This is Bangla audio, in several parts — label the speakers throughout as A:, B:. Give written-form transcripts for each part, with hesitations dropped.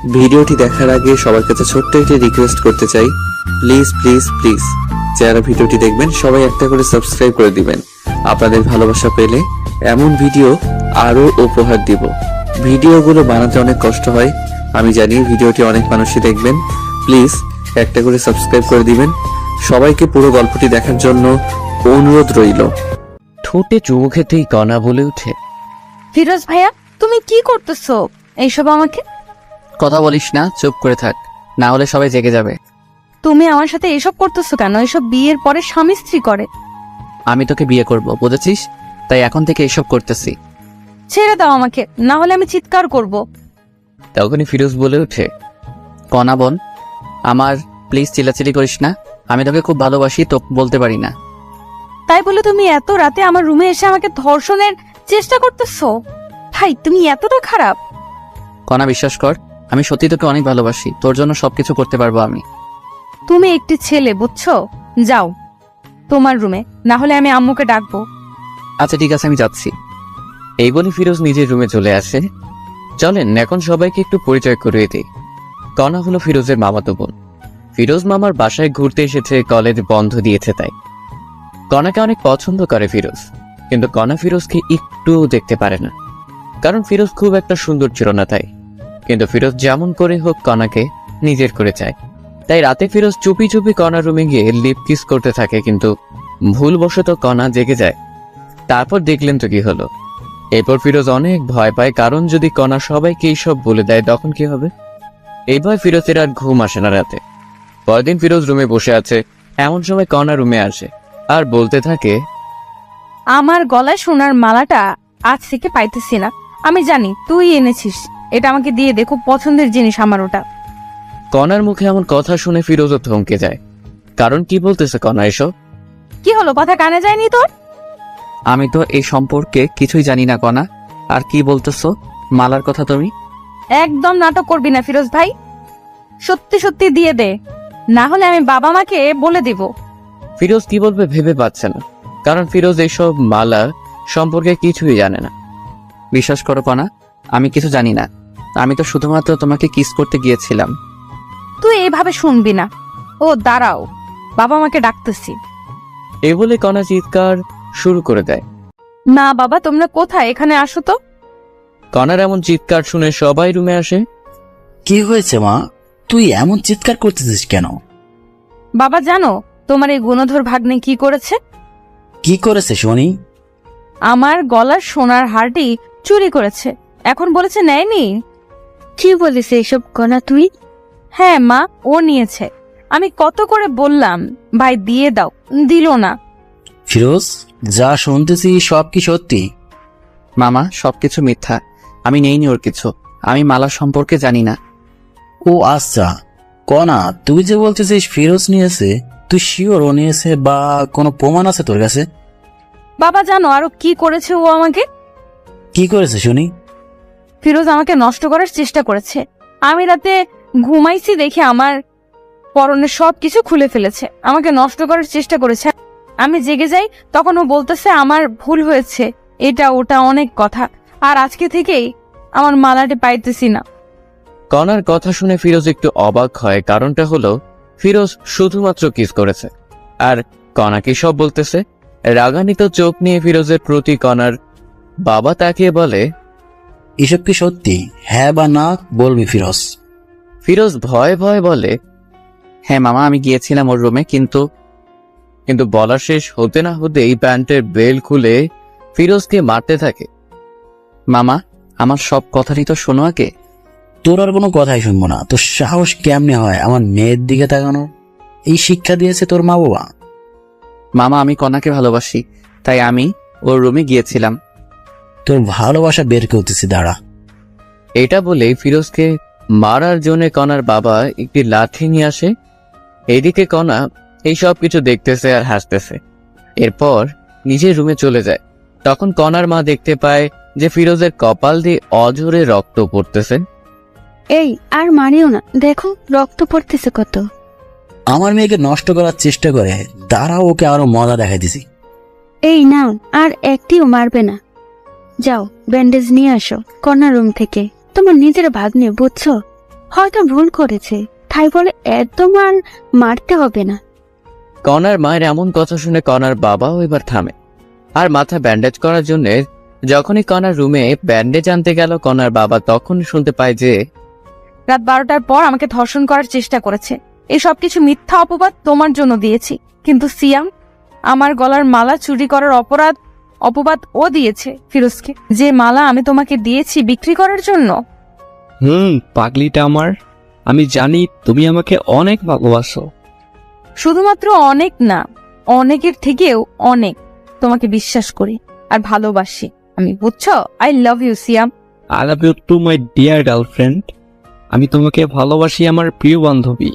A: ভিডিওটি দেখার আগে সবার কাছে ছোট্ট একটি রিকোয়েস্ট করতে চাই, প্লিজ প্লিজ প্লিজ যারা ভিডিওটি দেখবেন সবাই একটা করে সাবস্ক্রাইব করে দিবেন। আপনাদের ভালোবাসা পেলে এমন ভিডিও আরো উপহার দিব। ভিডিওগুলো বানাতে অনেক কষ্ট হয়, আমি জানি। ভিডিওটি অনেক মানুষই দেখবেন, প্লিজ একটা করে সাবস্ক্রাইব করে দিবেন। সবাইকে পুরো গল্পটি দেখার জন্য অনুরোধ রইল।
B: ঠোঁটে চুমু খেতেই কণা বলে ওঠে,
C: ফিরোজ ভাইয়া, তুমি কি করতেছো এইসব? আমাকে
B: কথা বলিস না, চুপ করে থাক, না হলে সবাই জেগে যাবে।
C: তুমি আমার সাথে এসব করতেছো কেন? এসব বিয়ের পরে স্বামী স্ত্রী করে।
B: আমি তোকে বিয়ে করব, বুঝেছিস? তাই এখন থেকে এসব করতেছি।
C: ছেড়ে দাও আমাকে, না হলে আমি চিৎকার করব।
B: তখনই ফিরোজ বলে ওঠে, কণা বোন আমার, প্লিজ চিল্লাচিল্লি করিস না। আমি তোকে খুব ভালোবাসি, তো বলতে পারি না।
C: তাই বলে তুমি এত রাতে আমার রুমে এসে আমাকে ধর্ষণের চেষ্টা করতেছো? ভাই, তুমি এতটা খারাপ?
B: কণা বিশ্বাস কর, আমি সত্যি তোকে অনেক ভালোবাসি, তোর জন্য সবকিছু করতে পারবো আমি।
C: তুমি একটি ছেলে, বুঝছো? যাও তোমার রুমে, না হলে আমি আম্মুকে ডাকবো।
B: আচ্ছা ঠিক আছে, আমি যাচ্ছি। এই বলে ফিরোজ নিজের রুমে চলে আসে। চলেন এখন সবাইকে একটু পরিচয় করিয়ে দিই। কণা হলো ফিরোজের মামাতো বোন। ফিরোজ মামার বাসায় ঘুরতে এসেছে, কলেজ বন্ধ দিয়েছে তাই। কণাকে অনেক পছন্দ করে ফিরোজ, কিন্তু কণা ফিরোজকে একটু দেখতে পারে না, কারণ ফিরোজ খুব একটা সুন্দর ছিল না তাই। কিন্তু ফিরোজ যেমন করে হোক কণাকে নিজের করে চায়। তাই রাতে ফিরোজ চুপি চুপি কণার রুমে গিয়ে লিপ কিস করতে থাকে, কিন্তু ভুলবশত কণা জেগে যায়। তারপর দেখলেন তো কি হলো। এরপর ফিরোজ অনেক ভয় পায়, কারণ যদি কণা সবাইকে এইসব বলে দেয় তখন কি হবে। এই ভয় ফিরোজের আর ঘুম আসে না রাতে। পরদিন ফিরোজ রুমে বসে আছে, এমন সময় কণা রুমে আসে আর বলতে থাকে,
C: আমার গলায় সোনার মালাটা আজ থেকে পাইতেছি না। আমি জানি তুই এনেছিস, এটা আমাকে দিয়ে দে, খুব পছন্দের জিনিস আমার ওটা।
B: কণার মুখে এমন কথা শুনে ফিরোজও থমকে যায়, কারণ কি বলতেছে কণা এসব?
C: কি হলো, কথা কানে যায়নি তোর?
B: আমি তো এই সম্পর্কে কিছুই জানি না কণা, আর কি বলতেছো মালার কথা তুমি?
C: একদম নাটক করবি না ফিরোজ ভাই, সত্যি সত্যি দিয়ে দে, না হলে আমি বাবা মাকে বলে দিব।
B: ফিরোজ কি বলবে ভেবে পাচ্ছে না, কারণ ফিরোজ এইসব মালা সম্পর্কে কিছুই জানে না। বিশ্বাস করো কণা, আমি কিছু জানি না। আমি তো শুধুমাত্র তোমাকে কিস করতে গিয়েছিলাম।
C: তুই এইভাবে শুনবি না। ও দাঁড়াও, বাবা মাকে ডাকতেছি।
B: এই বলে কণা চিৎকার শুরু করে দেয়।
C: না বাবা, তোমরা কোথায়? এখানে আসো তো।
B: কণার এমন চিৎকার শুনে সবাই রুমে আসে।
D: কি হয়েছে মা, তুই এমন চিৎকার করতেছিস কেন?
C: বাবা জানো তোমার এই গুণধর ভাগ্নে কি করেছে?
D: কি করেছে শুনি?
C: আমার গলার সোনার হারটি চুরি করেছে, এখন বলেছে নেয়নি।
E: কি বলিস এইসব কণা তুই?
C: হ্যাঁ মা, ও নিয়েছে। আমি কত করে বললাম ভাই দিয়ে দাও, দিল না।
D: ফিরোজ, যা শুনতেছি সব কি সত্যি?
B: মামা সবকিছু মিথ্যা, আমি নেইনি ওর কিছু। আমি মালা সম্পর্কে জানি না।
D: ও আচ্ছা, কণা তুই যে বলতেছিস ফিরোজ নিয়েছে, তুই শিওর ও নিয়েছে বা কোনো প্রমাণ আছে তোর কাছে?
C: বাবা জানো আরো কি করেছে ও আমাকে?
D: কি করেছে শুনি?
C: ফিরোজ আমাকে নষ্ট করার চেষ্টা করেছে। আমি রাতে ঘুমাইছি দেখে আমার পরনের সব কিছু খুলে ফেলেছে, আমাকে নষ্ট করার চেষ্টা করেছে। আমি জেগে যাই, তখন ও বলতেছে আমার ভুল হয়েছে, এটা ওটা অনেক কথা। আর আজকে থেকেই আমার মালাটি পাইতেছি না।
B: কণার কথা শুনে ফিরোজ একটু অবাক হয়, কারণটা হলো ফিরোজ শুধুমাত্র কিস করেছে, আর কণা কি সব বলতেছে। রাগান্বিত চোখ নিয়ে ফিরোজের প্রতি কণার বাবা তাকিয়ে বলে,
D: এসব কি সত্যি? হ্যাঁ বা না বলবি ফিরোজ।
B: ফিরোজ ভয়ে ভয়ে বলে, হ্যাঁ মামা, আমি গিয়েছিলাম ওর রুমে, কিন্তু বলা শেষ হতে না হতেই প্যান্টের বেল খুলে ফিরোজকে মারতে থাকে। মামা, আমার সব কথারই তো শোনো আগে।
D: তোর আর কোনো কথাই শুনবো না। তোর সাহস কেমনে হয় আমার মেয়ের দিকে তাকানো? এই শিক্ষা দিয়েছে তোর মা বাবা?
B: মামা, আমি কণাকে ভালোবাসি, তাই আমি ওর রুমে গিয়েছিলাম।
D: তোর ভালোবাসা বের করতেছি, দাঁড়া।
B: এটা বলে ফিরোজকে মারার জন্য কণার বাবা একটি লাঠি নিয়ে আসে। এইদিকে কণা এই সব কিছু দেখতেছে আর হাসতেছে। এরপর নিজের রুমে চলে যায়। তখন কণার মা দেখতে পায় যে ফিরোজের কপাল দিয়ে অঝরে রক্ত পড়তেছে।
E: এই আর মারিও না, দেখো রক্ত পড়তেছে কত।
D: আমার মেয়েকে নষ্ট করার চেষ্টা করে, দাঁড়া ওকে আরো মজা দেখাই দিছি।
E: এই নাও, আর একটিও মারবে না। যাও ব্যান্ডেজ নিয়ে আসো কর্নার রুম থেকে। তোমার নিজের ভাগ্নে, বুঝছো? হয়তো ভুল করেছে, তাই বলে এত মারতে হবে না।
B: কনার মায়ের এমন কথা শুনে কনার বাবাও এবার থামে আর মাথা ব্যান্ডেজ করার জন্য যখনই কনার রুমে ব্যান্ডেজ আনতে গেল, কনার বাবা তখন শুনতে পায় যে
C: রাত 12টার পর আমাকে ধর্ষণ করার চেষ্টা করেছে। এই সব কিছু মিথ্যা অপবাদ তোমার জন্য দিয়েছি, কিন্তু সিয়াম আমার গলার মালা চুরি করার অপবাদ ও দিয়েছে ফিরোজকে। যে মালা আমি তোমাকে দিয়েছি বিক্রি করার জন্য।
F: পাগলিটা আমার, আমি জানি তুমি আমাকে অনেক ভালোবাসো।
C: শুধুমাত্র অনেক না, অনেকের থেকেও অনেক তোমাকে বিশ্বাস করি আর ভালোবাসি আমি, বুঝছো? I love you Siyam.
F: I love you too my dear girlfriend. আমি তোমাকে ভালোবাসি আমার প্রিয় বান্ধবী।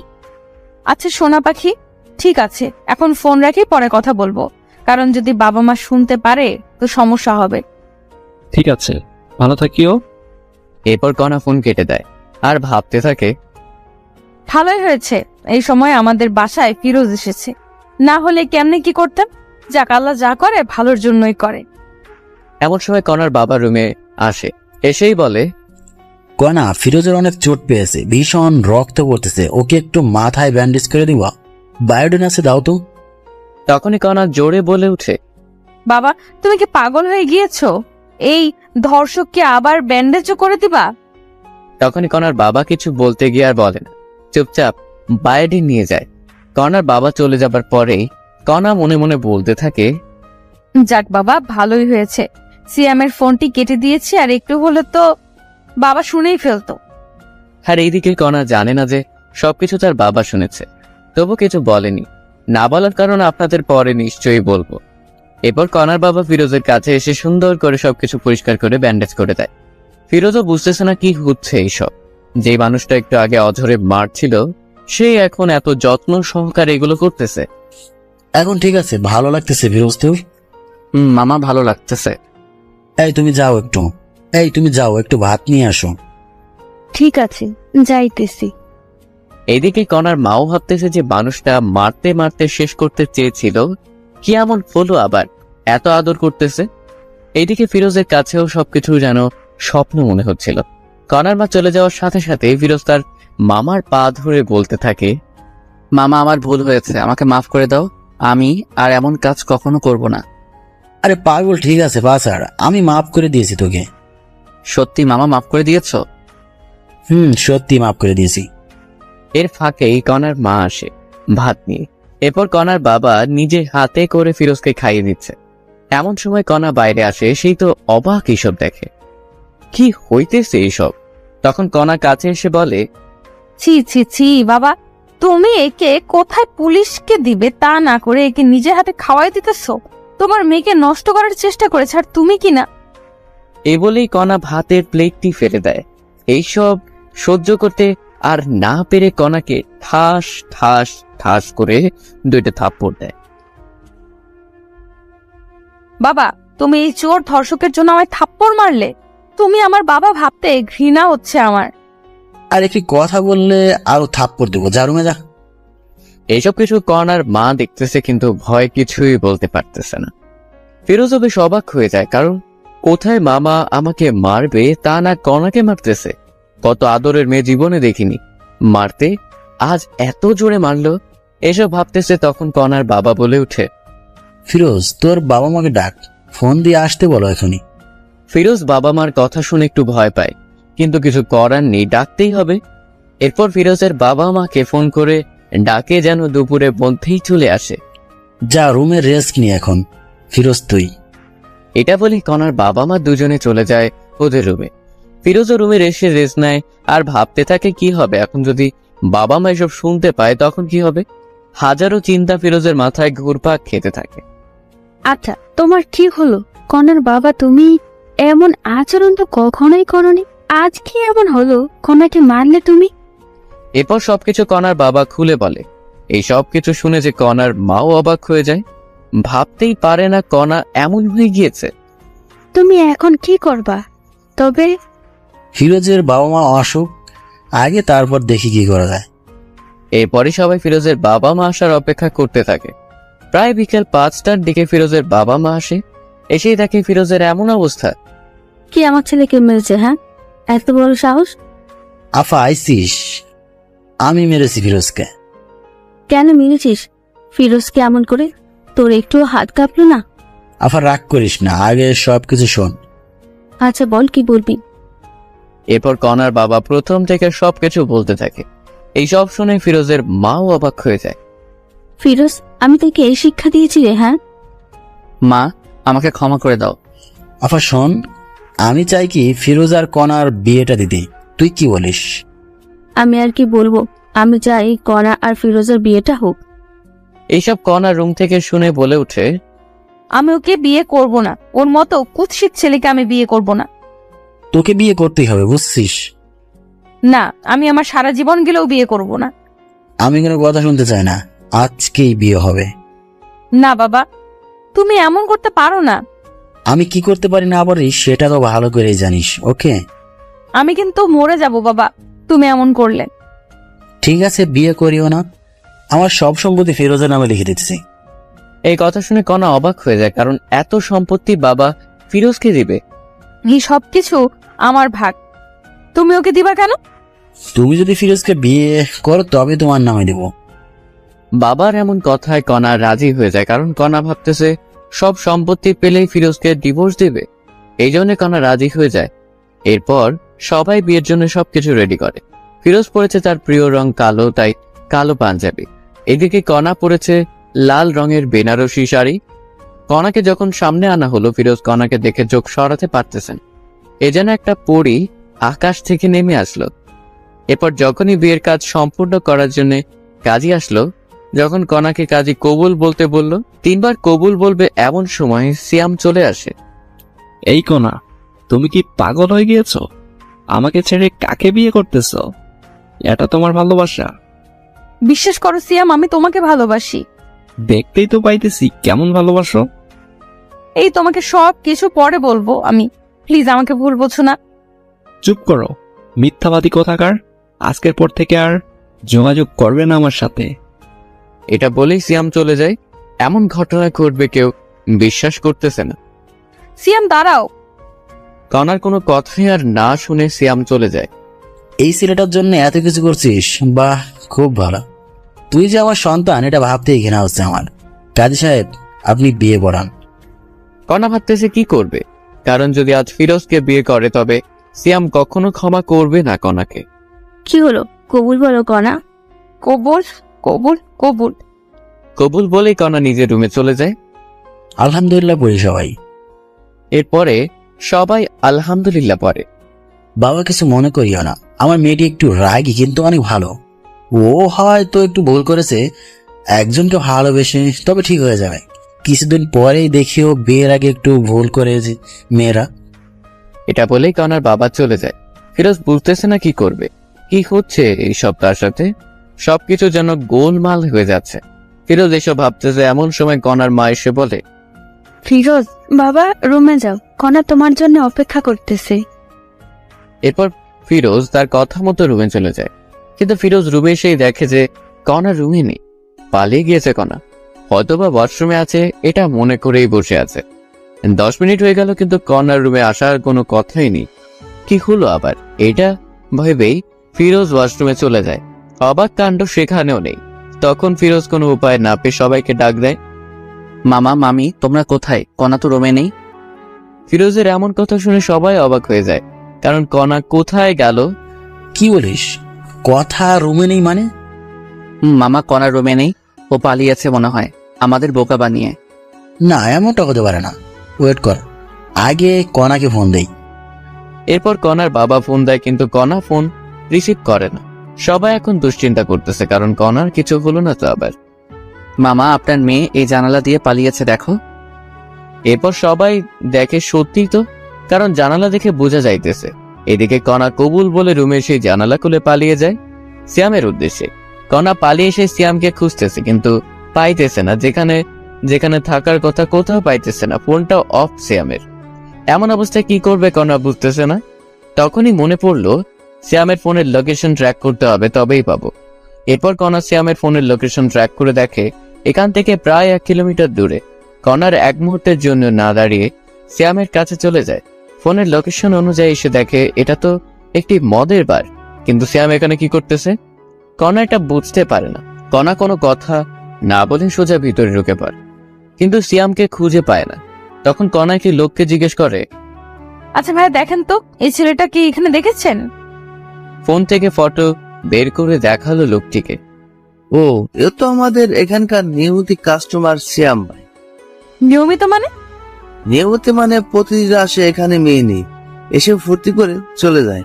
C: আচ্ছা সোনা পাখি, ঠিক আছে, এখন ফোন রাখি, পরে কথা বলবো, কারণ যদি বাবা মা শুনতে পারে তো সমস্যা হবে।
F: ঠিক আছে, ভালো থাকিও।
B: এরপর কনা ফোন কেটে দেয় আর ভাবতে থাকে,
C: ভালোই হয়েছে এই সময় আমাদের বাসায় ফিরোজ এসেছে, না হলে কেমনে কি করতাম। যাক, আল্লাহ যা করে ভালোর জন্যই করে।
B: এমন সময় কনার বাবা রুমে আসে, এসেই বলে,
D: কনা, ফিরোজের অনেক চোট পেয়েছে, ভীষণ রক্ত পড়তেছে, ওকে একটু মাথায় ব্যান্ডেজ করে দিবা, বায়োডিন আছে দাও তো।
B: তখনই কনা জোরে বলে উঠে,
C: বাবা তুমি কি পাগল হয়ে গিয়েছো? এই ধর্ষককে আবার ব্যান্ডেজও করে দিবা?
B: তখনই কনার বাবা কিছু বলতে গিয়ে আর বলে না, চুপচাপ বায়োডিন নিয়ে যায়। কনার বাবা চলে যাবার পরেই কনা মনে মনে বলতে থাকে,
C: যাক বাবা, ভালোই হয়েছে সিয়ামের ফোনটি কেটে দিয়েছি, আর একটু হলে তো বাবা শুনেই ফেলতো।
B: আর এইদিকে কনা জানে না যে সবকিছু তার বাবা শুনেছে, তবু কিছু বলেনি। না বলার কারণ আপনাদের পরে নিশ্চয়ই বলবো। এরপর কনার বাবা ফিরোজের কাছে এসে সুন্দর করে সবকিছু পরিষ্কার করে ব্যান্ডেজ করে দেয়। ফিরোজও বুঝতেছে না কি হচ্ছে এইসব। যে মানুষটা একটু আগে অঝরে মারছিল, সে এখন এত যত্ন সহকারে এগুলো করতেছে।
D: এখন ঠিক আছে, ভালো লাগতেছে ফিরোজ তোর?
B: মামা ভালো লাগতেছে।
D: তুমি যাও একটু ভাত নিয়ে আসো।
E: ঠিক আছে, যাইতেছি।
B: এইদিকে কনার মাও ভাবতেছে যে মানুষটা মারতে মারতে শেষ করতে চেয়েছিল, কি এমন হলো আবার এত আদর করতেছে। এইদিকে ফিরোজের কাছেও সবকিছু যেন স্বপ্ন মনে হচ্ছিল। কনার মা চলে যাওয়ার সাথে সাথে ফিরোজ তার মামার পা ধরে বলতে থাকে, মামা আমার ভুল হয়েছে, আমাকে মাফ করে দাও, আমি আর এমন কাজ কখনো করব না।
D: আরে পাগল, ঠিক আছে বাছার, আমি মাফ করে দিয়েছি তোকে।
B: সত্যি মামা মাফ করে দিয়েছো?
D: সত্যি মাফ করে দিয়েছি।
B: এর ফাঁকেই কনার মা আসে ভাত নিয়ে। এরপর কনার বাবা নিজে হাতে করে ফিরোজকে খাইয়ে দিচ্ছে। এমন সময় কনা বাইরে আসে, সেই তো অবাক এইসব দেখে, কি হইতেছে এইসব। তখন কনা কাছে এসে বলে,
C: ছি ছি ছি বাবা, তুমি একে কোথায় পুলিশকে দিবে তা না করে একে নিজের হাতে খাওয়াই দিতেছো। তোমার মেয়েকে নষ্ট করার চেষ্টা করেছে, আর তুমি কি না।
B: এ বলেই কনা ভাতের প্লেটটি ফেলে দেয়। এইসব সহ্য করতে আর না পেরে কনাকে ঠাস ঠাস ঠাস করে 2টা থাপ্পড় দেয়।
C: বাবা তুমি এই চোর ধর্ষকের জন্য আমায় থাপ্পড় মারলে? তুমি আমার বাবা ভাবতে ঘৃণা হচ্ছে আমার।
D: আর একটি কথা বললে আরো থাপ্পড় দেবো, যা রুমে যা।
B: এইসব কিছু কনার মা দেখতেছে, কিন্তু ভয় কিছুই বলতে পারতেছে না। ফিরোজও বেশ অবাক হয়ে যায়, কারণ কোথায় মামা আমাকে মারবে তা না কনাকে মারতেছে। কত আদরের মেয়ে জীবনে দেখিনি, মারতে আজ এত জোরে মারলো। এসব ভাবতেছে, তখন কনার বাবা বলে উঠে,
D: ফিরোজ, তোর বাবা মাকে ডাক, ফোন দিয়ে আসতে বলো এখনই।
B: ফিরোজ বাবা মার কথা শুনে একটু ভয় পায়, কিন্তু কিছু করার নেই, ডাকতেই হবে। এরপর ফিরোজের বাবা মাকে ফোন করে ডাকে যেন দুপুরের মধ্যেই চলে আসে।
D: যা রুমে রেস্ট নি এখন, ফিরোজ তুই।
B: এটা বলে কনার বাবা মা দুজনে চলে যায় ওদের রুমে। ফিরোজও রুমে এসে রেস্ট নেয় আর ভাবতে থাকে কি হবে এখন যদি বাবা মা এসব শুনতে পায়, তখন কি হবে। হাজারো চিন্তা ফিরোজের মাথায় ঘুরপাক খেতে থাকে।
E: আচ্ছা, তোমার কি হলো? কনার বাবা, তুমি এমন আচরণ তো কখনোই করনি, আজ কি এমন হলো? কনাকে মারলে তুমি?
B: এরপর সবকিছু কনার বাবা খুলে বলে। এই সবকিছু শুনে যে কনার মাও অবাক হয়ে যায়, ভাবতেই পারে না কনা এমন হয়ে গিয়েছে।
E: তুমি এখন কি করবা? তবে
D: ফিরোজের বাবা মা আসুক আগে, তারপর দেখি কি করা যায়।
B: এরপরই সবাই ফিরোজের বাবা মা আসার অপেক্ষা করতে থাকে। প্রায় বিকেল 5টার দিকে ফিরোজের বাবা মা আসে। এসেই দেখে ফিরোজের এমন অবস্থা।
E: কি আমার ছেলেকে মেরেছে? হ্যাঁ, এত বড় সাহস?
D: আফা আইসিস, আমি মেরেছি ফিরোজকে।
E: কেন মেরেছিস ফিরোজকে এমন করে? তোর একটু হাত কাঁপলো না?
D: আফা রাগ করিস না, আগে সবকিছু শোন।
E: আচ্ছা বল, কি বলবি?
B: এরপর কনার বাবা প্রথম থেকে সবকিছু বলতে থাকে। এই সব শুনে ফিরোজের মাও অবাক হয়ে যায়।
E: ফিরোজ, আমি তোকে এই শিক্ষা দিয়েছি রে? হ্যাঁ,
B: মা, আমাকে ক্ষমা করে দাও।
D: আফা শোন, আমি চাই কি ফিরোজ আর কণার বিয়েটা দিতে, তুই কি বলিস?
E: আমি আর কি বলবো, আমি চাই কণা আর ফিরোজের বিয়েটা হোক।
B: এইসব কনার রুম থেকে শুনে বলে ওঠে,
C: আমি ওকে বিয়ে করব না, ওর মতো কুৎসিত ছেলেকে আমি বিয়ে করব না।
D: তোকে বিয়ে করতেই হবে, বুঝছিস?
C: না, আমি আমার সারা জীবন গেলেও বিয়ে করব না।
D: আমি কোনো কথা শুনতে চাই না, আজকেই বিয়ে হবে।
C: না বাবা, তুমি এমন করতে পারো না।
D: আমি কি করতে পারি না পারি সেটা তো ভালো করেই জানিস, ওকে?
C: আমি কিন্তু মরে যাব বাবা তুমি এমন করলে।
D: ঠিক আছে, বিয়ে করিও না, আমার সব সম্পত্তি ফিরোজের নামে লিখে দিতেছি।
B: এই কথা শুনে কনা অবাক হয়ে যায়, কারণ এত সম্পত্তি বাবা ফিরোজকে দিবে।
C: এই সবকিছু আমার ভাগ, তুমি ওকে দিবা কেন?
D: তুমি যদি ফিরোজকে বিয়ে করো তবে তোমার নামে দেব।
B: বাবার এমন কথায় কনা রাজি হয়ে যায়, কারণ কনা ভাবতেছে সব সম্পত্তি পেলেই ফিরোজকে ডিভোর্স দেবে। এই জন্য কনা রাজি হয়ে যায়। এরপর সবাই বিয়ের জন্য সবকিছু রেডি করে। ফিরোজ পরেছে তার প্রিয় রং কালো, তাই কালো পাঞ্জাবি। এদিকে কনা পরেছে লাল রঙের বেনারসি শাড়ি। কনাকে যখন সামনে আনা হলো, ফিরোজ কনাকে দেখে চোখ সরাতে পারতেছেন। এ যেন একটা পরী আকাশ থেকে নেমে আসলো। এরপর যখনই বিয়ের কাজ সম্পূর্ণ করার জন্য কাজী আসলো, যখন কনাকে কাজী কবুল বলতে বলল, 3 বার কবুল বলবে এমন সময় সিয়াম চলে আসে।
F: এই কোনা, তুমি কি পাগল হয়ে গিয়েছো? আমাকে ছেড়ে কাকে বিয়ে করতেছো? এটা তোমার ভালোবাসা?
C: বিশ্বাস করো সিয়াম, আমি তোমাকে ভালোবাসি।
F: দেখতেই তো পাইতেছি কেমন ভালোবাসো।
C: এই তোমাকে সব কিছু পরে বলবো আমি, প্লিজ আমাকে ভুল বোঝো না।
F: চুপ করো, মিথ্যাবাদী কোথাকার। আজকের পর থেকে আর যোগাযোগ করবে না আমার সাথে।
B: এটা বলেই সিয়াম চলে যায়। এমন ঘটনা ঘটবে কেউ বিশ্বাস করতেছে না।
C: সিয়াম দাঁড়াও।
B: কনার কোনো কথাই আর না শুনে সিয়াম চলে যায়।
D: এই ছেলেটার জন্য এত কিছু করছিস, বাহ, খুব ভালো। তুই যে আমার সন্তান এটা ভাবতেই ঘৃণা হচ্ছে আমার। কাজী সাহেব, আপনি বিয়ে পড়ান।
B: কনা ভাবতেছে কি করবে, কারণ যদি আজ ফিরোজকে বিয়ে করে তবে সিয়াম কখনো ক্ষমা করবে না কনাকে।
E: কি হলো, কবুল বলো কণা।
C: কবুল কবুল কবুল।
B: কবুল বলেই কনা নিজের রুমে চলে যায়।
D: আলহামদুলিল্লাহ পড়ি সবাই।
B: এরপরে সবাই আলহামদুলিল্লাহ পড়ে।
D: বাবা কিছু মনে করিও না, আমার মেয়েটি একটু রাগী কিন্তু অনেক ভালো। ও হয়তো একটু ভুল করেছে, একজনকে ভালোবেসে, তবে ঠিক হয়ে যাবে। কিছুদিন পরেই দেখিও বিয়ের আগে একটু ভুল করেছে মেয়েরা।
B: এটা বলেই কনার বাবা চলে যায়। ফিরোজ বুঝতেছে না কি করবে, কি হচ্ছে এইসব তার সাথে। সবকিছু যেন গোলমাল হয়ে যাচ্ছে। ফিরোজ এসব ভাবতেছে, এমন সময় কনার মা এসে বলে,
E: ফিরোজ বাবা, রুমে যাও, কণা তোমার জন্য অপেক্ষা করতেছে।
B: এরপর ফিরোজ তার কথা মতো রুমে চলে যায়। কিন্তু ফিরোজ রুমে এসেই দেখে যে কনা রুমে নেই, পালিয়ে গিয়েছে কনা। হয়তোবা ওয়াশরুমে আছে এটা মনে করেই বসে আছে। 10 মিনিট হয়ে গেল কিন্তু কনার রুমে আসার কোনো কথাই নেই। কি হলো আবার, এটা ভেবেই ফিরোজ ওয়াশরুমে চলে যায়। অবাক কাণ্ড সেখানেও নেই। তখন ফিরোজ কোনো উপায় না পেয়ে সবাইকে ডাক দেয়, মামা মামি তোমরা কোথায়? কনা তো রুমে নেই। ফিরোজের এমন কথা শুনে সবাই অবাক হয়ে যায়, কারণ কনা কোথায় গেল।
D: কি বলিস, কথা রুমে নেই মানে?
B: মামা কনার রুমে নেই, ও পালিয়েছে মনে হয় আমাদের বোকা বানিয়ে।
D: না, এমনটা হতে পারে না। ওয়েট কর, আগে কণাকে ফোন দেই।
B: এরপর কনার বাবা ফোন দেয়, কিন্তু কনা ফোন রিসিভ করে না। সবাই এখন দুশ্চিন্তা করতেছে, কারণ কনার কিছু হলো না তো আবার। মামা আপনার মেয়ে এই জানালা দিয়ে পালিয়েছে দেখো। এরপর সবাই দেখে সত্যিই তো, কারণ জানালা দেখে বোঝা যাইতেছে। এদিকে কনা কবুল বলে রুমে সেই জানালা খুলে পালিয়ে যায় সিয়ামের উদ্দেশ্যে। কনা পালিয়ে এসে সিয়ামকে খুঁজতেছে, কিন্তু পাইতেছে না। যেখানে যেখানে থাকার কথা কোথাও পাইতেছে না। ফোনটা অফ সিয়ামের। এমন অবস্থায় কি করবে কনা বুঝতেছে না। তখনই মনে পড়লো সিয়ামের ফোনের লোকেশন ট্র্যাক করতে হবে, তবেই পাবো। এরপর কনা সিয়ামের ফোনের লোকেশন ট্র্যাক করে দেখে এখান থেকে প্রায় 1 কিলোমিটার দূরে। কনার এক মুহূর্তের জন্য না দাঁড়িয়ে সিয়ামের কাছে চলে যায়। ফোনের লোকেশন অনুযায়ী এসে দেখে এটা তো একটি মদের বার। কিন্তু সিয়াম এখানে কি করতেছে? কণা এটা বুঝতে পারে না। কণা কোনো কথা না বলে সোজা ভিতরে ঢুকে পড়ে, কিন্তু সিয়ামকে খুঁজে পায় না। তখন কণা একটি লোককে জিজ্ঞেস করে,
C: আচ্ছা ভাইয়া দেখেন তো এই ছেলেটা কি এখানে দেখেছেন?
B: ফোন থেকে ফটো বের করে দেখালো লোকটিকে।
G: ও, এ তো আমাদের এখানকার নিয়মিত কাস্টমার শ্যাম ভাই।
C: নিয়মিত মানে?
G: নিয়মিত মানে প্রতিদিন আসে এখানে মেয়ে নেই, এসে ফুর্তি করে চলে যায়।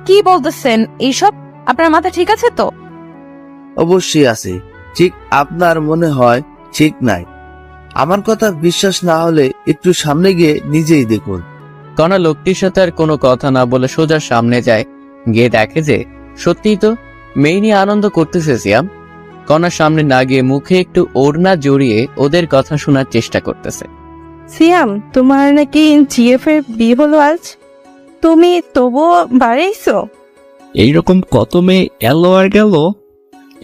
C: কি বলতেছেন এইসব? আপনার মাথা ঠিক আছে তো?
G: অবশ্যই আছে, ঠিক আপনার মনে হয় ঠিক নাই। আমার কথা বিশ্বাস না হলে একটু সামনে গিয়ে নিজেই দেখুন।
B: কণা লোকটির সাথে আর কোনো কথা না বলে সোজা সামনে যায়। গিয়ে দেখে যে সত্যিই তো মেয়ে নিয়ে আনন্দ করতেছে সিয়াম। কণার সামনে না গিয়ে মুখে একটু ওড়না জড়িয়ে ওদের কথা শোনার চেষ্টা করতেছে।
H: সিয়াম, তোমার নাকি জিএফ এর বিয়ে হলো আজ, তুমি তবুও বাড়াইছো?
F: এইরকম কত মেয়ে এলো আর গেল,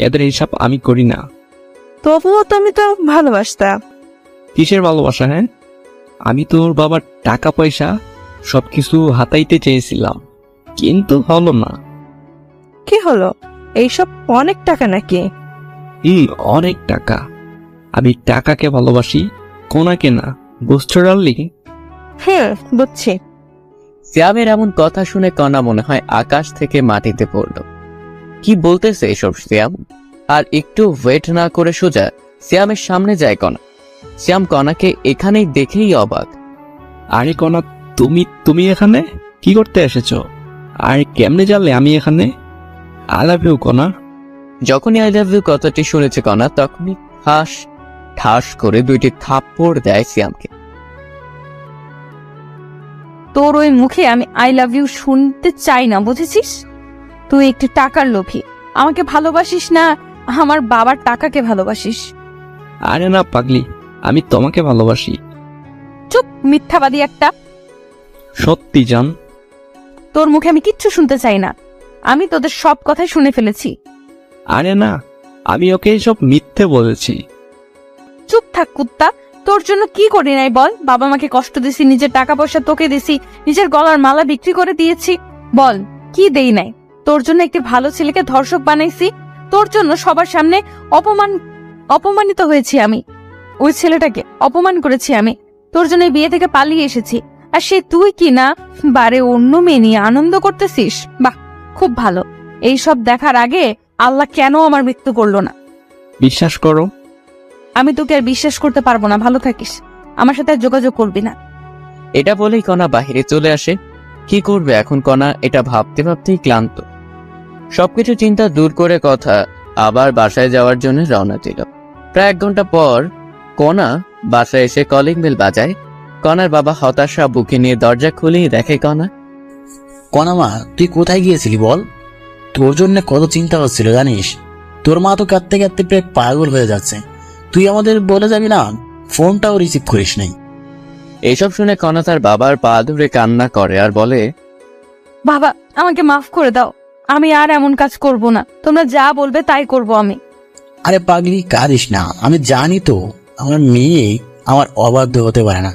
F: এদের হিসাব আমি করি না।
H: তবুও তুমি তো ভালোবাসতা।
F: কিসের ভালোবাসা? হ্যাঁ, আমি তোর বাবার টাকা পয়সা সবকিছু হাতাইতে চেয়েছিলাম, কিন্তু হলো না।
H: কি হলো? এইসব অনেক টাকা নাকি?
F: অনেক টাকা। আমি টাকাকে ভালোবাসি, কোনাকে না। বুঝছো ডার্লিং?
H: বুঝছি।
B: সিয়ামের এমন কথা শুনে কণা মনে হয় আকাশ থেকে মাটিতে পড়ল। কি বলতেছে এসব সিয়াম? আর একটু ওয়েট না করে সোজা সিয়ামের সামনে যায় কণা। সিয়াম কণাকে এখানেই দেখেই অবাক।
F: আরে কনা, তুমি এখানে কি করতে এসেছো? আর কেমনে জানলে আমি এখানে? আই লাভ ইউ কনা।
B: যখনই আই লাভ ইউ কথাটি শুনেছে কণা, তখনই ঠাস করে দুইটি থাপ্পড় দেয় সিয়ামকে।
C: তোর ওই মুখে আমি আই লাভ ইউ শুনতে চাই না, বুঝেছিস? তুই একটি টাকার লোভী। আমাকে ভালোবাসিস না, আমার বাবার টাকাকে ভালোবাসিস।
F: আরে না পাগলি, আমি তোমাকে ভালোবাসি।
C: চুপ, মিথ্যাবাদী একটা।
F: সত্যি জান।
C: তোর মুখে আমি কিচ্ছু শুনতে চাই না। আমি তোদের সব কথাই শুনে ফেলেছি।
F: আরে না, আমি ওকে সব মিথ্যে বলেছি।
C: চুপ থাক কুত্তা। তোর জন্য কি করি নাই বল? বাবা মাকে কষ্ট দিছি, নিজের টাকা পয়সা তোকে দিছি, নিজের গলার মালা বিক্রি করে দিয়েছি। বল কি দেই নাই? তোর জন্য একটি ভালো ছেলেকে ধর্ষক বানাইছি। তোর জন্য সবার সামনে অপমানিত হয়েছি আমি। ওই ছেলেটাকে অপমান করেছি আমি। তোর জন্য এই বিয়ে থেকে পালিয়ে এসেছি। আর সে তুই কি না বারে অন্য মেয়ে নিয়ে আনন্দ করতেছিস? বাহ, খুব ভালো। এই সব দেখার আগে আল্লাহ কেন আমার মৃত্যু করলো না?
F: বিশ্বাস করো,
C: আমি তোকে আর বিশ্বাস করতে পারবো না। ভালো থাকিস, আমার সাথে আর যোগাযোগ করবি না।
B: এটা বলেই কণা বাহিরে চলে আসে। কি করবে এখন কণা, এটা ভাবতে ভাবতেই ক্লান্ত। সবকিছু চিন্তা দূর করে কথা আবার বাসায় যাওয়ার জন্য রওনা দিল। প্রায় 1 ঘন্টা পর কণা বাসায় এসে কলিং বেল বাজায়। কণার বাবা হতাশা বুকে নিয়ে দরজা খুলেই দেখে কণা।
D: কণা মা, তুই কোথায় গিয়েছিলি বল? তোর জন্য কত চিন্তা হচ্ছিল জানিস? তোর মা তো কাঁদতে কাঁদতে প্রায় পাগল হয়ে যাচ্ছে। তুই আমাদের বলে যাবি না, ফোনটাও রিসিভ করিস নাই।
B: এইসব শুনে কণা তার বাবার পা ধরে কান্না করে আর বলে,
C: বাবা, আমাকে মাফ করে দাও। আমি আর এমন কাজ করব না। তোমরা যা বলবে তাই করব আমি।
D: আরে পাগলি, কাঁদিস না। আমি জানি তো আমার মেয়ে আমার অবাধ্য হতে পারে না।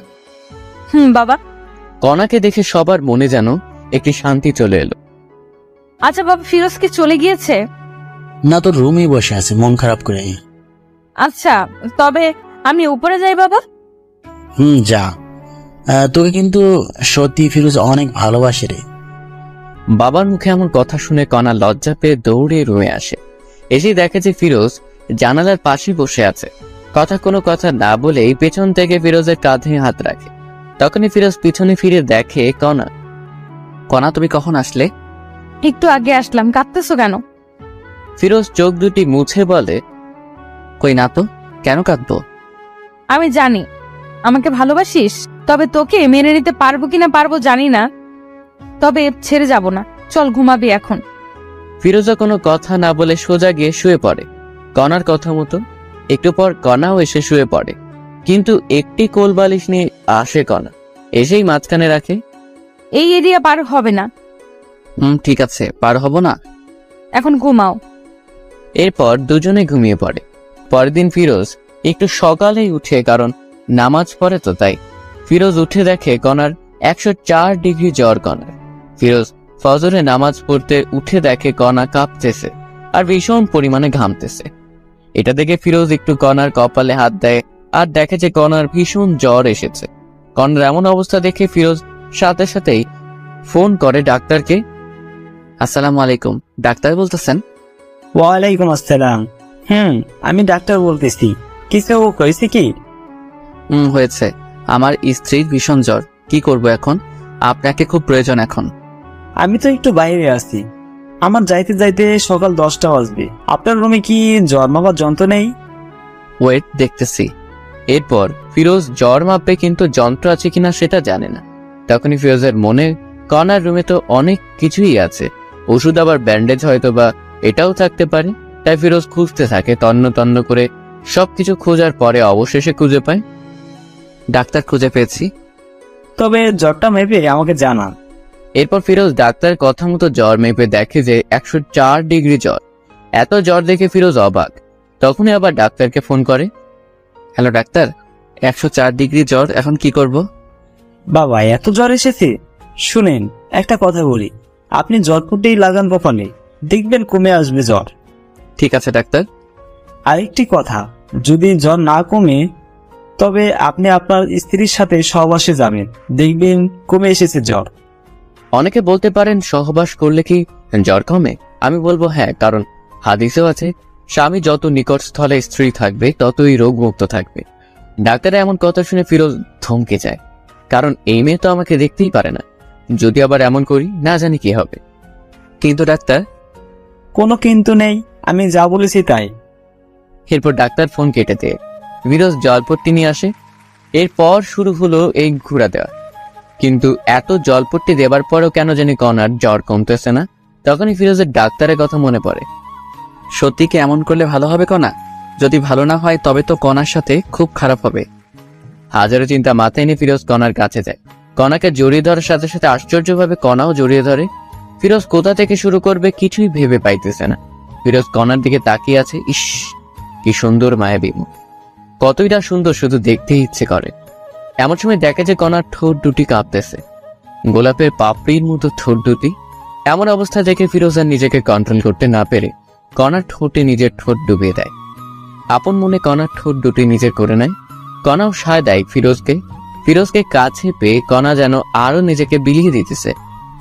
C: বাবা।
B: কণাকে দেখে সবার মনে যেন একটি শান্তি চলে এলো।
C: আচ্ছা বাবা, ফিরোজ কি চলে গিয়েছে?
D: না, তোর রুমেই বসে আছে মন খারাপ করে।
C: আচ্ছা, তবে আমি উপরে যাই বাবা।
D: যা। তোকে কিন্তু সত্যি ফিরোজ অনেক ভালোবাসে রে।
B: বাবার মুখে এমন কথা শুনে কণা লজ্জা পেয়ে দৌড়ে রুমে আসে। এসে দেখে যে ফিরোজ জানালার পাশে বসে আছে। কোনো কথা না বলেই পেছন থেকে ফিরোজের কাঁধে হাত রাখে। তখনই ফিরোজ পিছনে ফিরে দেখে কণা। কণা, তুমি কখন আসলে?
C: একটু আগে আসলাম। কাঁদতেছো কেন?
B: ফিরোজ চোখ দুটি মুছে বলে, কই না তো, কেন কাঁদবো?
C: আমি জানি আমাকে ভালোবাসিস, তবে তোকে মেনে নিতে পারবো কিনা পারবো জানি না, তবে ছেড়ে যাব না। চল ঘুমাবি এখন।
B: ফিরোজা কোনো কথা না বলে সোজা গিয়ে শুয়ে পড়ে কণার কথা মতো। একটু পর কণাও এসে শুয়ে পড়ে, কিন্তু একটি কোল বালিশ নিয়ে আসে কণা, এসেই মাঝখানে রাখে।
C: এই এরিয়া পার হবে না।
B: ঠিক আছে, পার হব না।
C: এখন ঘুমাও।
B: এরপর দুজনে ঘুমিয়ে পড়ে। পরের দিন ফিরোজ একটু সকালেই উঠে, কারণ নামাজ পড়ে তো তাই। ফিরোজ উঠে দেখে কণার 104 ডিগ্রি জ্বর। কণার ফিরোজ ফজরে নামাজ পড়তে উঠে দেখে কণা কাঁপতেছে আর ভীষণ পরিমাণে ঘামতেছে। এটা দেখে ফিরোজ একটু কণার কপালে হাত দেয় আর দেখে যে কণার ভীষণ জ্বর এসেছে। কণার এমন অবস্থা দেখে ফিরোজ সাথে সাথেই ফোন করে ডাক্তারকে। আসসালামু আলাইকুম, ডাক্তার বলতেছেন?
I: ওয়ালাইকুম আসসালাম। আমি ডাক্তার বলতেছি, কিছু হয়েছে কি?
B: হয়েছে। আমার স্ত্রীর ভীষণ জ্বর, কি করব এখন? আপনাকে খুব প্রয়োজন এখন।
I: আমি তো একটু বাইরে আছি, আমার যাইতে যাইতে সকাল 10টা বাজবে। আপনার রুমে কি জ্বর মাপার যন্ত্র নেই?
B: ওয়েট, দেখতেছি। এরপর ফিরোজ জ্বর মাপবে, কিন্তু যন্ত্র আছে কিনা সেটা জানে না। তখনই ফিরোজের মনে, কণার রুমে তো অনেক কিছুই আছে, ওষুধ আবার ব্যান্ডেজ হয়তো বা এটাও থাকতে পারে। তাই ফিরোজ খুঁজতে থাকে, তন্ন তন্ন করে সবকিছু খোঁজার পরে অবশেষে খুঁজে পায়। ডাক্তার, খুঁজে পেয়েছি।
I: তবে জ্বরটা মেপে আমাকে জানান।
B: এরপর ফিরোজ ডাক্তারের কথা মতো জ্বর মেপে দেখে যে 104 ডিগ্রি জ্বর। এত জ্বর দেখে ফিরোজ অবাক। তখনই আবার ডাক্তারকে ফোন করে। হ্যালো ডাক্তার, 104 ডিগ্রি জ্বর, এখন কি করব?
I: বাবা, এত জ্বর এসেছে? শুনেন, একটা কথা বলি, আপনি জ্বরপুটেই লাগান কপালে, দেখবেন কমে আসবে জ্বর।
B: ঠিক আছে ডাক্তার।
I: আরেকটি কথা, যদি জ্বর না কমে তবে আপনি আপনার স্ত্রীর সাথে সহবাসে যাবেন, দেখবেন কমে এসেছে জ্বর।
B: অনেকে বলতে পারেন সহবাস করলে কি জ্বর কমে? আমি বলবো হ্যাঁ, কারণ হাদিসেও আছে স্বামী যত নিকট স্থলে স্ত্রী থাকবে ততই রোগমুক্ত থাকবে। ডাক্তারের এমন কথা শুনে ফিরোজ থমকে যায়, কারণ এই মেয়ে তো আমাকে দেখতেই পারে না। যদি আবার এমন করি, না জানি কি হবে। কিন্তু ডাক্তার?
I: কোনো কিন্তু নেই, আমি যা বলেছি তাই।
B: এরপর ডাক্তার ফোন কেটে দেয়। ফিরোজ জলপট্টি নিয়ে আসে। এরপর শুরু হলো এই ঘুরা দেওয়া। কিন্তু এত জলপট্টি দেবার পরেও কেন জানি কণার জ্বর কমতেছে না। তখনই ফিরোজের ডাক্তারের কথা মনে পড়ে। সত্যি কি এমন করলে ভালো হবে কণা? যদি ভালো না হয় তবে তো কণার সাথে খুব খারাপ হবে। হাজারো চিন্তা মাথায় নিয়ে ফিরোজ কণার কাছে যায়। কণাকে জড়িয়ে ধরার সাথে সাথে আশ্চর্যভাবে কণাও জড়িয়ে ধরে। ফিরোজ কোথা থেকে শুরু করবে কিছুই ভেবে পাইতেছে না। ফিরোজ কণার দিকে তাকিয়ে আছে। ইস, কি সুন্দর মায়াবী মুখ, কতই না সুন্দর, শুধু দেখতেই ইচ্ছে করে। এমন সময় দেখে যে কণার ঠোঁট দুটি কাঁপতেছে, গোলাপের পাপড়ির মতো ঠোঁট দুটি। এমন অবস্থা দেখে ফিরোজ আর নিজেকে কন্ট্রোল করতে না পেরে কণার ঠোঁটে নিজের ঠোঁট ডুবিয়ে দেয়। আপন মনে কণার ঠোঁট দুটি নিজের করে নেয়। কণাও সায় দেয় ফিরোজকে। ফিরোজকে কাছে পেয়ে কণা যেন আরো নিজেকে বিলিয়ে দিতেছে।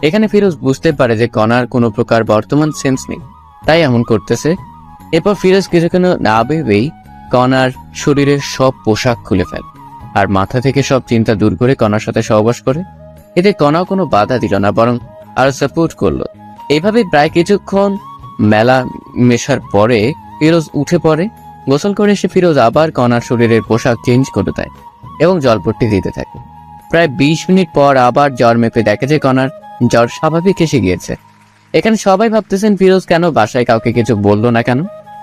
B: এখানে ফিরোজ বুঝতে পারে যে কণার কোনো প্রকার বর্তমান সেন্স নেই, তাই এমন করতেছে। এরপর ফিরোজ কিছুক্ষণ না ভেবেই কণার শরীরের সব পোশাক খুলে ফেলে আর মাথা থেকে সব চিন্তা দূর করে কণার সাথে সহবাস করে। এতে কণাও কোনো বাধা দিল না, বরং আরো সাপোর্ট করলো। এইভাবে প্রায় কিছুক্ষণ মেলা মেশার পরে ফিরোজ উঠে পড়ে। গোসল করে এসে ফিরোজ আবার কণার শরীরের পোশাক চেঞ্জ করে দেয় এবং জলপট্টি দিতে থাকে। প্রায় 20 মিনিট পর আবার জ্বর মেপে দেখে যে কণার জ্বর স্বাভাবিক এসে গিয়েছে। এখানে সবাই ভাবতেছেন ফিরোজ কেন বাসায় কাউকে কিছু বললো না কেন।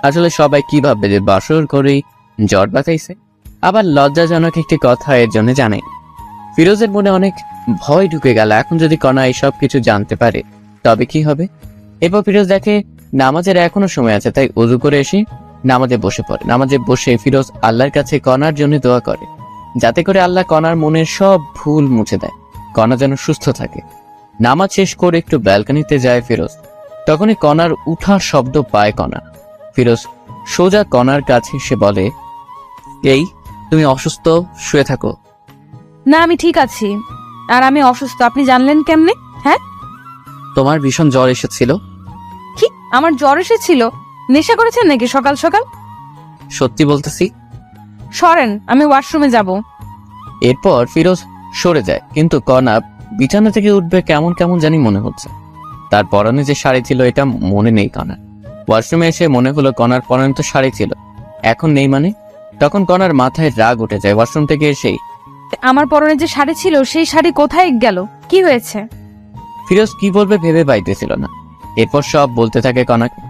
B: আসলে সবাই কি ভাববে যে বাসর করেই জ্বর বাঁচাইছে। আবার লজ্জাজনক একটি কথা এর জন্য জানে। ফিরোজের মনে অনেক ভয় ঢুকে গেল, এখন যদি কণা এইসব কিছু জানতে পারে তবে কি হবে। এরপর ফিরোজ দেখে নামাজের এখনো সময় আছে, তাই ওযু করে এসে নামাজে বসে পড়ে। নামাজে বসে ফিরোজ আল্লাহর কাছে কণার জন্য দোয়া করে, যাতে করে আল্লাহ কণার মনের সব ভুল মুছে দেয়, কণা যেন সুস্থ থাকে। নামাজ শেষ করে একটু ব্যালকনিতে যায় ফিরোজ। তখনই কণার উঠার শব্দ পায় কণা। ফিরোজ সোজা কণার কাছে এসে বলে, এই তুমি অসুস্থ, শুয়ে থাকো।
C: না, আমি ঠিক আছি। আর আমি অসুস্থ আপনি জানলেন কেমনে? হ্যাঁ,
B: তোমার ভীষণ জ্বর এসেছিল।
C: কি আমার জ্বর এসেছিল? নেশা করেছেন নাকি সকাল সকাল?
B: সত্যি বলতেছি।
C: সরেন, আমি ওয়াশরুমে যাব।
B: এরপর ফিরোজ সরে যায়, কিন্তু কণা বিছানা থেকে উঠবে কেমন কেমন জানি মনে হচ্ছে। তার পরনে যে শাড়ি ছিল এটা মনে নেই কণার। ওয়াশরুমে এসে মনে হলো কণার পরনে তো শাড়ি ছিল, এখন নেই মানে। তখন কণার মাথায় রাগ উঠে যায়। ওয়াশরুম থেকে এসেই
C: আমার পরনে যে শাড়ি ছিল সেই শাড়ি কোথায় গেল? কি হয়েছে?
B: ফিরোজ কি বলবে ভেবে পাইতেছিল না। এরপর সব বলতে থাকে কণাকে।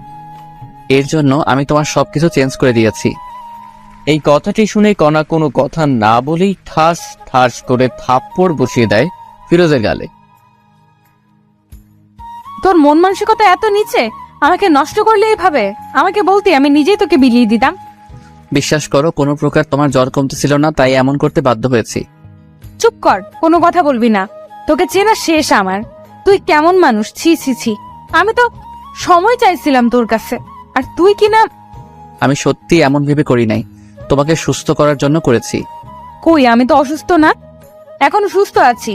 B: এর জন্য আমি তোমার সবকিছু চেঞ্জ করে দিয়েছি। এই কথাটি শুনে কণা কোনো কথা না বলেই ঠাস ঠাস করে থাপ্পড় বসিয়ে দেয় ফিরোজের গালে।
C: তোর মন মানসিকতা এত নিচে, আমাকে নষ্ট করলে এইভাবে? আমাকে বলতে আমি নিজেই তোকে বিলিয়ে দিতাম।
B: বিশ্বাস করো, কোনো প্রকার তোমার জ্বর কমতেছিল না, তাই এমন করতে বাধ্য হয়েছি।
C: চুপ কর, কোনো কথা বলবি না। তোকে চেনা শেষ আমার। তুই কেমন মানুষ, ছি ছি ছি। আমি তো সময় চাইছিলাম তোর কাছে, আর তুই কি না।
B: আমি সত্যি এমন ভেবে করি নাই, তোমাকে সুস্থ করার জন্য করেছি।
C: কই, আমি তো অসুস্থ না, এখনো সুস্থ আছি।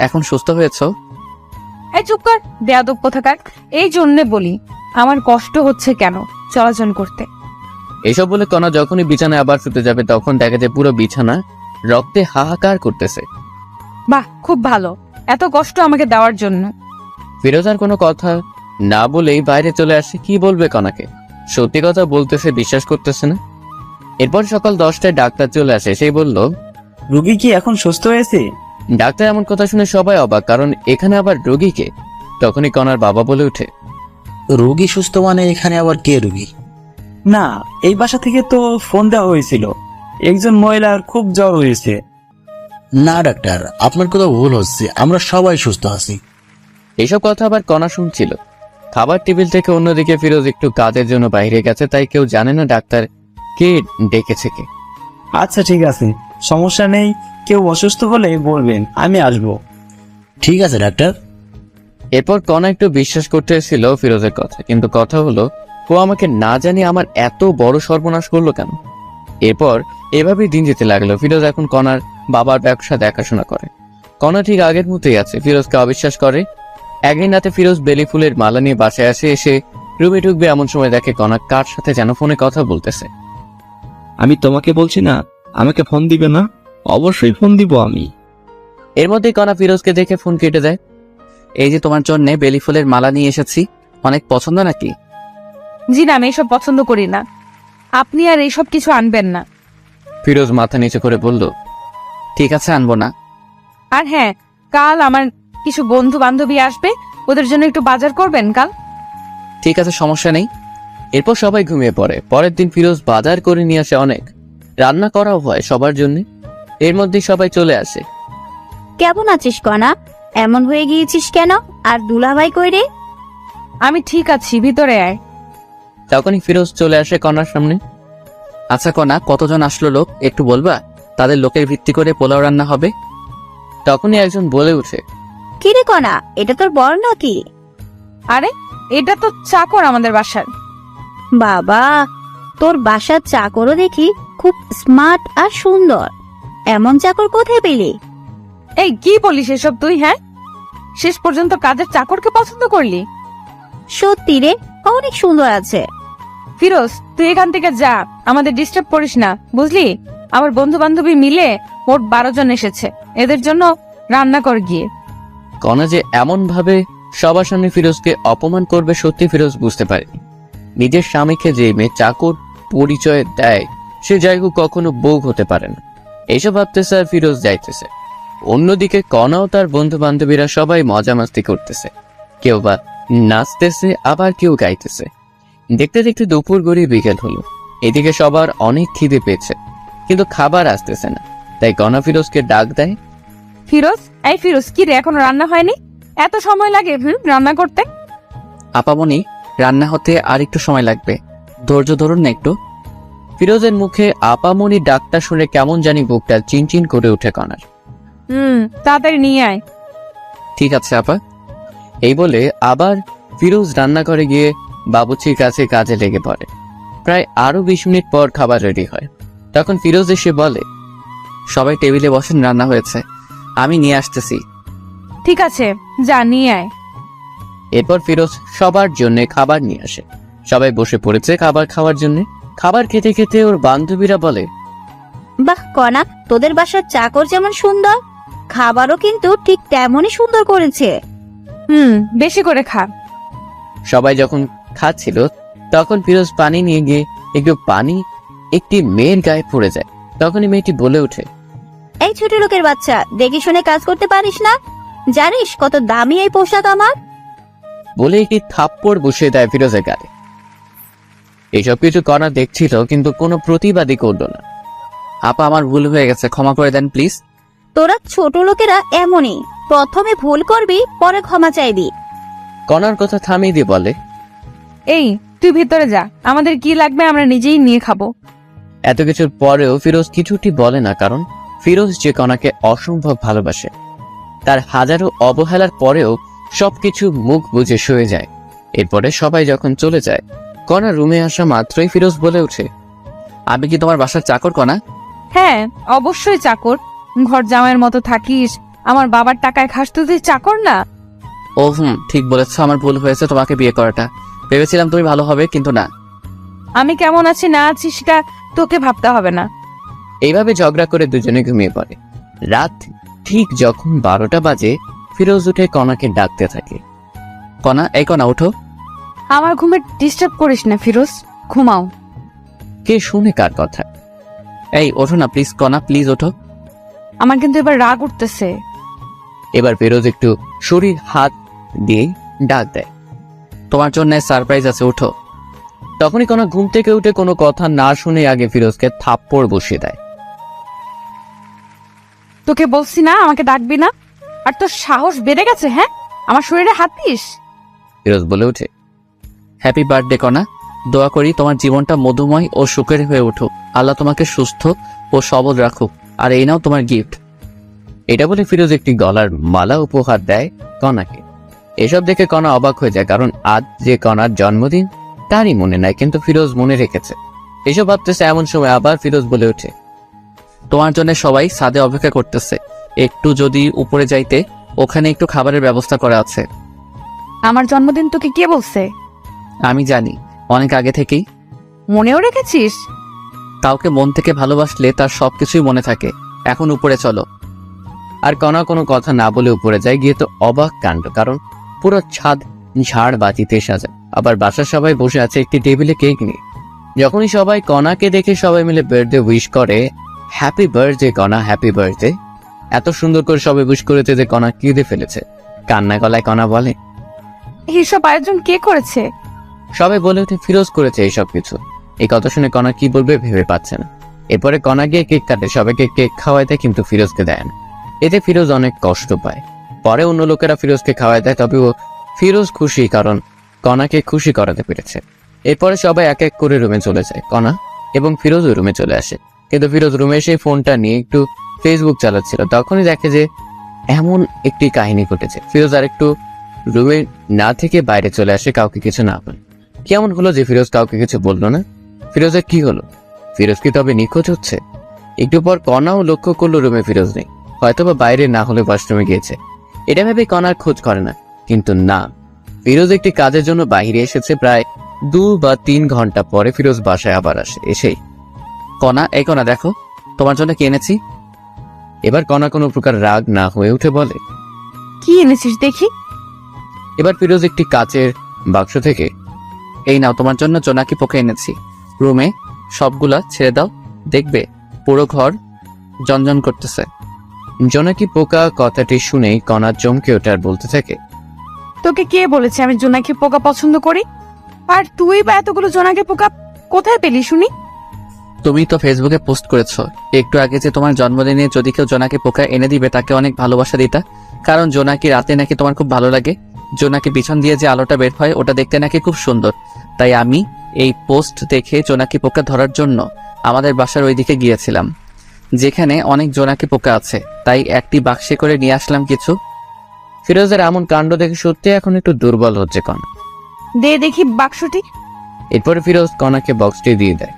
B: এখন সুস্থ হয়েছো?
C: এই চুপ কর, বেয়াদব কোথাকার। এই জন্যে বলি আমার কষ্ট হচ্ছে কেন চলাচল করতে।
B: এইসব বলে কণা যখনই বিছানায় আবার শুতে যাবে তখন দেখা যায় পুরো বিছানা রক্তে হাহাকার করতেছে।
C: বাহ, খুব ভালো, এত কষ্ট আমাকে দেওয়ার জন্য।
B: ফিরোজ আর কোনো কথা না বলেই বাইরে চলে আসে। কি বলবে কণাকে? সত্যি কথা বলতেছে, বিশ্বাস করতেছে না। এরপর সকাল 10টায় ডাক্তার চলে আসে। সেই বলল,
I: রুগী কি এখন সুস্থ হয়েছে?
B: ডাক্তার এমন কথা শুনে সবাই অবাক, কারণ এখানে আবার রোগীকে। তখনই কণার বাবা বলে ওঠে,
D: রোগী সুস্থ মানে এখানে আবার কে রোগী?
I: না, এই বাসা থেকে তো ফোন দেওয়া হয়েছিল, একজন মহিলার খুব জ্বর হয়েছে।
D: না ডাক্তার, আপনার কথা ভুল হচ্ছে, আমরা সবাই সুস্থ আছি।
B: এইসব কথা আবার কণা শুনছিল। খাবার টেবিল থেকে অন্যদিকে ফিরোজ একটু কাজের জন্য বাইরে গেছে, তাই কেউ জানে না ডাক্তার কে ডেকেছে কে।
I: আচ্ছা ঠিক আছে, সমস্যা নেই, কেউ অসুস্থ হলে বলবেন, আমি আসবো।
D: ঠিক আছে ডাক্তার।
B: এরপর কণা একটু বিশ্বাস করতে এসেছিল ফিরোজের কথা, কিন্তু কথা হলো ও আমাকে না জানি আমার এত বড় সর্বনাশ করলো কেন। এরপর এভাবেই দিন যেতে লাগলো। ফিরোজ এখন কণার বাবার ব্যবসা দেখাশোনা করে। কণা ঠিক আগের মতোই আছে, ফিরোজকে অবিশ্বাস করে। একদিন রাতে ফিরোজ বেলি ফুলের মালা নিয়ে বাসায় আসে। এসে রুমে ঢুকবে এমন সময় দেখে কণা কার সাথে যেন ফোনে কথা বলতেছে।
F: আমি তোমাকে বলছি না আমাকে ফোন দিবে না? অবশ্যই ফোন দিব আমি।
B: এর মধ্যেই কণা ফিরোজকে দেখে ফোন কেটে দেয়। এই যে তোমার জন্য বেলি ফুলের মালা নিয়ে এসেছি, অনেক পছন্দ নাকি?
C: জি না, আমি এইসব পছন্দ করি না, আপনি আর এইসব কিছু আনবেন না।
B: ফিরোজ মাথা নিচু করে বলল, ঠিক আছে, আনবো না।
C: আর হ্যাঁ, কাল আমার কিছু বন্ধু বান্ধবী আসবে, ওদের জন্য একটু বাজার করবেন কাল।
B: ঠিক আছে, সমস্যা নেই। এরপর সবাই ঘুমিয়ে পড়ে। পরের দিন ফিরোজ বাজার করে নিয়ে আসে অনেক, রান্না করাও হয় সবার জন্য। এর মধ্যেই সবাই চলে আসে।
E: কেমন আছিস কণা? এমন হয়ে গিয়েছিস কেন? আর দুলাভাই কই রে?
C: আমি ঠিক আছি, ভিতরে আয়।
B: তখনই ফিরোজ চলে আসে কণার সামনে। আচ্ছা কণা, কতজন আসলো লোক একটু বলবা? তাদের লোকের ভিত্তি করে পোলাও রান্না হবে। তখনই একজন বলে উঠে,
E: কি রে কণা, এটা তোর বর নাকি?
C: আরে, এটা তো চাকর আমাদের বাসার।
E: বাবা, তোর বাসার চাকরও দেখি খুব স্মার্ট আর সুন্দর। এমন চাকর কোথায় পেলি?
C: এই কি বলিস এসব তুই? হ্যাঁ, শেষ পর্যন্ত কাজের চাকরকে পছন্দ করলি?
E: সত্যি রে, অনেক সুন্দর আছে।
C: ফিরোজ, তুই এখান থেকে যা, আমাদের ডিস্টার্ব করিস না, বুঝলি? আমার বন্ধু বান্ধবী মিলে মোট 12 জন এসেছে, এদের জন্য রান্না কর গিয়ে।
B: কণা যে এমন ভাবে সবার সামনে ফিরোজকে অপমান করবে সত্যি ফিরোজ বুঝতে পারেনি। নিজের স্বামীকে যে মেয়ে চাকর পরিচয় দেয় সে জায়গা কখনো বউ হতে পারে না। এইসব ভাবতেছে আর ফিরোজ যাইতেছে। অন্যদিকে কণাও তার বন্ধু বান্ধবীরা সবাই মজা মাস্তি করতেছে, কেউ বা নাচতেছে, আবার কেউ গাইতেছে। দেখতে দেখতে দুপুর গড়িয়ে বিকেল হলো। এদিকে সবার অনেক খিদে পেয়েছে, কিন্তু খাবার আসতেছে না। তাই কণা ফিরোজকে ডাক দেয়।
C: ফিরোজ, এই ফিরোজ, কি রে, এখনো রান্না হয়নি? এত সময় লাগে রান্না করতে?
B: আপামনি, রান্না হতে আর একটু সময় লাগবে, ধৈর্য ধরুন না একটু। ফিরোজের মুখে আপামনি ডাকটা শুনে কেমন জানি বুকটা চিনচিন করে উঠে কণার।
C: তাড়াতাড়ি নিয়ে আয়।
B: ঠিক আছে আপা। এই বলে আবার ফিরোজ রান্নাঘরে গিয়ে বাবুর্চির কাছে কাজে লেগে পড়ে। প্রায় আরো 20 মিনিট পর খাবার রেডি হয়। তখন ফিরোজ এসে বলে, সবাই টেবিলে বসেন, রান্না হয়েছে, আমি নিয়ে আসতেছি।
C: ঠিক আছে, যা নিয়ে আয়।
B: এরপর ফিরোজ সবার জন্য খাবার নিয়ে আসে। সবাই বসে পড়েছে খাবার খাওয়ার জন্য। খাবার খেতে খেতে ওর বান্ধবীরা বলে,
E: বাহ কণা, তোদের বাসার চাকর যেমন সুন্দর, খাবারও কিন্তু ঠিক তেমনই সুন্দর করেছে।
C: বেশি করে খা।
B: সবাই যখন খাচ্ছিল তখন ফিরোজ পানি নিয়ে গিয়ে একটু পানি একটি মেয়ের গায়ে পড়ে যায়। তখনই মেয়েটি বলে ওঠে,
E: এই ছোট লোকের বাচ্চা, দেখে শুনে কাজ করতে পারিস না? জানিস কত দামি এই পোশাক আমার?
B: বলে একটি থাপ্পড় বসিয়ে দেয় ফিরোজের গায়ে। এইসব কিছু কণা দেখছিল, কিন্তু কোনো প্রতিবাদই করলো না। আপা, আমার ভুল হয়ে গেছে, ক্ষমা করে দেন প্লিজ।
E: তোরা ছোট লোকেরা এমনই, প্রথমে ভুল করবি, পরে ক্ষমা চাইবি।
B: কণার কথা থামিয়ে দিয়ে বলে,
C: এই তুই ভিতরে যা, আমাদের কি লাগবে আমরা নিজেই নিয়ে খাবো।
B: এত কিছুর পরেও ফিরোজ কিছুটি বলে না, কারণ ফিরোজ যে কণাকে অসম্ভব ভালোবাসে। তার হাজারো অবহেলার পরেও সবকিছু মুখ বুজে শুয়ে যায়। এরপরে সবাই যখন চলে যায়, কণা রুমে আসা মাত্রই ফিরোজ বলে ওঠে, আমি কি তোমার বাসার চাকর কণা?
C: হ্যাঁ, অবশ্যই চাকর। ঘর জামাইয়ের মতো থাকিস, আমার বাবার টাকায় খাস, তুই চাকর না?
B: ও ঠিক বলেছ, আমার ভুল হয়েছে তোমাকে বিয়ে করাটা। ভেবেছিলাম তুমি ভালো হবে, কিন্তু না।
C: আমি কেমন আছি না আছি সেটা তোকে ভাবতে হবে না।
B: এইভাবে ঝগড়া করে দুজনে ঘুমিয়ে পড়ে। রাত ঠিক যখন 12টা বাজে, ফিরোজ উঠে কণাকে ডাকতে থাকে, কণা, এই কণা ওঠো।
C: আমার ঘুমে ডিস্টার্ব করিস না ফিরোজ, ঘুমাও।
B: কে শুনে কার কথা? এই ওঠো না প্লিজ কণা, প্লিজ ওঠো।
C: আমার কিন্তু এবার রাগ উঠতেছে।
B: এবার ফিরোজ একটু শরীর হাত দিয়ে ডাক দেয়, তোমার জন্য সারপ্রাইজ আছে, ওঠো। তখনই কণা ঘুম থেকে উঠে কোনো কথা না শুনে আগে ফিরোজকে থাপ্পড় বসিয়ে দেয়।
C: তোকে বলছি না আমাকে ডাকবি না, আর তোর সাহস বেড়ে গেছে। হ্যাঁ, আমার শরীরে হাত দিস।
B: ফিরোজ বলে ওঠে, হ্যাপি বার্থডে কণা, দোয়া করি তোমার জীবনটা মধুময় ও সুখের হয়ে উঠুক। আল্লাহ তোমাকে সুস্থ ও সবল রাখুক। আর এই নাও তোমার গিফট। এটা বলে ফিরোজ একটি গলার মালা উপহার দেয় কণাকে। এসব দেখে কণা অবাক হয়ে যায়, কারণ আজ যে কণার জন্মদিন তারই মনে নাই, কিন্তু ফিরোজ মনে রেখেছে। এসব ভাবতেছে এমন সময় আবার ফিরোজ বলে ওঠে, তোমার জন্য সবাই ছাদে অপেক্ষা করতেছে, একটু যদি উপরে যাইতে, ওখানে একটু খাবারের ব্যবস্থা করা আছে।
C: আমার জন্মদিন তোকে কে বলছে?
B: আমি জানি, অনেক আগে থেকেই।
C: মনেও রেখেছিস?
B: কাউকে মন থেকে ভালোবাসলে তার সবকিছুই মনে থাকে। এখন উপরে চলো। আর কণা কোনো কথা না বলে উপরে যায়। গিয়ে তো অবাক কাণ্ড, কারণ পুরো ছাদ ঝাড় বাতিতে সাজা। আবার বাসার সবাই বসে আছে একটি টেবিলে কেক নিয়ে। যখনই সবাই কণাকে দেখে সবাই মিলে বার্থডে উইশ করে, হ্যাপি বার্থডে কণা, হ্যাপি বার্থডে। এত সুন্দর করে সবাই উইশ করেছে যে কণা কেঁদে ফেলেছে। কান্না গলায় কণা বলে,
C: এইসব আয়োজন কে করেছে?
B: সবাই বলে ওঠে, ফিরোজ করেছে এইসব কিছু। এই কথা শুনে কণা কি বলবে ভেবে পাচ্ছে না। এরপরে কণা গিয়ে কেক কাটে, সবাইকে কেক খাওয়ায় দেয়, কিন্তু ফিরোজকে দেয় না। এতে ফিরোজ অনেক কষ্ট পায়। পরে অন্য লোকেরা ফিরোজকে খাওয়ায় দেয়, তবে ফিরোজ খুশি, কারণ কণাকে খুশি করাতে পেরেছে। এরপরে সবাই এক এক করে রুমে চলে যায়। কণা এবং ফিরোজ ওই রুমে চলে আসে, কিন্তু ফিরোজ রুমে এসে ফোনটা নিয়ে একটু ফেসবুক চালাচ্ছিল। তখনই দেখে যে এমন একটি কাহিনী ঘটেছে। ফিরোজ আর একটু রুমে না থেকে বাইরে চলে আসে, কাউকে কিছু না বলে। কেমন হলো যে ফিরোজ কাউকে কিছু বললো না? ফিরোজের কি হলো? ফিরোজ কি তবে নিখোঁজ হচ্ছে? একটু পর কণাও লক্ষ্য করলো রুমে ফিরোজ নেই, হয়তোবা বাইরে না হলে ওয়াশরুমে গিয়েছে। এটা ভেবে কণার খোঁজ করে না, কিন্তু না, ফিরোজ একটি কাজের জন্য বাইরে এসেছে। প্রায় 2 বা 3 ঘন্টা পরে ফিরোজ বাসায় আবার আসে। এসেই, কণা, এই কণা দেখো, তোমার জন্য কি এনেছি। এবার কণা কোনো প্রকার রাগ না হয়ে উঠে বলে,
C: কি এনেছিস দেখি?
B: এবার ফিরোজ একটি কাচের বাক্স থেকে, এই নাও তোমার জন্য জোনাকি পোকা এনেছি। রুমে সবগুলা ছেড়ে দাও, দেখবে পুরো ঘর জনজন করতেছে। জোনাকি পোকা কথাটি শুনেই কণা চমকে ওঠে আর বলতে থাকে,
C: তোকে কে বলেছে আমি জোনাকি পোকা পছন্দ করি? আর তুই বা এতগুলো জোনাকি পোকা কোথায় পেলি শুনি?
B: তুমি তো ফেসবুকে পোস্ট করেছো একটু আগে যে তোমার জন্মদিনে যদি কেউ জোনাকি পোকা এনে দিবে তাকে অনেক ভালোবাসা দিতা, কারণ জোনাকি রাতে নাকি তোমার খুব ভালো লাগে। জোনাকি পিছন দিয়ে যে আলোটা বের হয় ওটা দেখতে নাকি খুব সুন্দর। তাই আমি এই পোস্ট দেখে জোনাকি পোকা ধরার জন্য আমাদের বাসার ওইদিকে গিয়েছিলাম, যেখানে অনেক জোনাকি পোকা আছে। তাই একটি বাক্সে করে নিয়ে আসলাম কিছু। ফিরোজের এমন কাণ্ড দেখে সত্যি এখন একটু দুর্বল হচ্ছে কণা।
C: দে দেখি বাক্সটি।
B: এরপরে ফিরোজ কণাকে বক্সটি দিয়ে দেয়।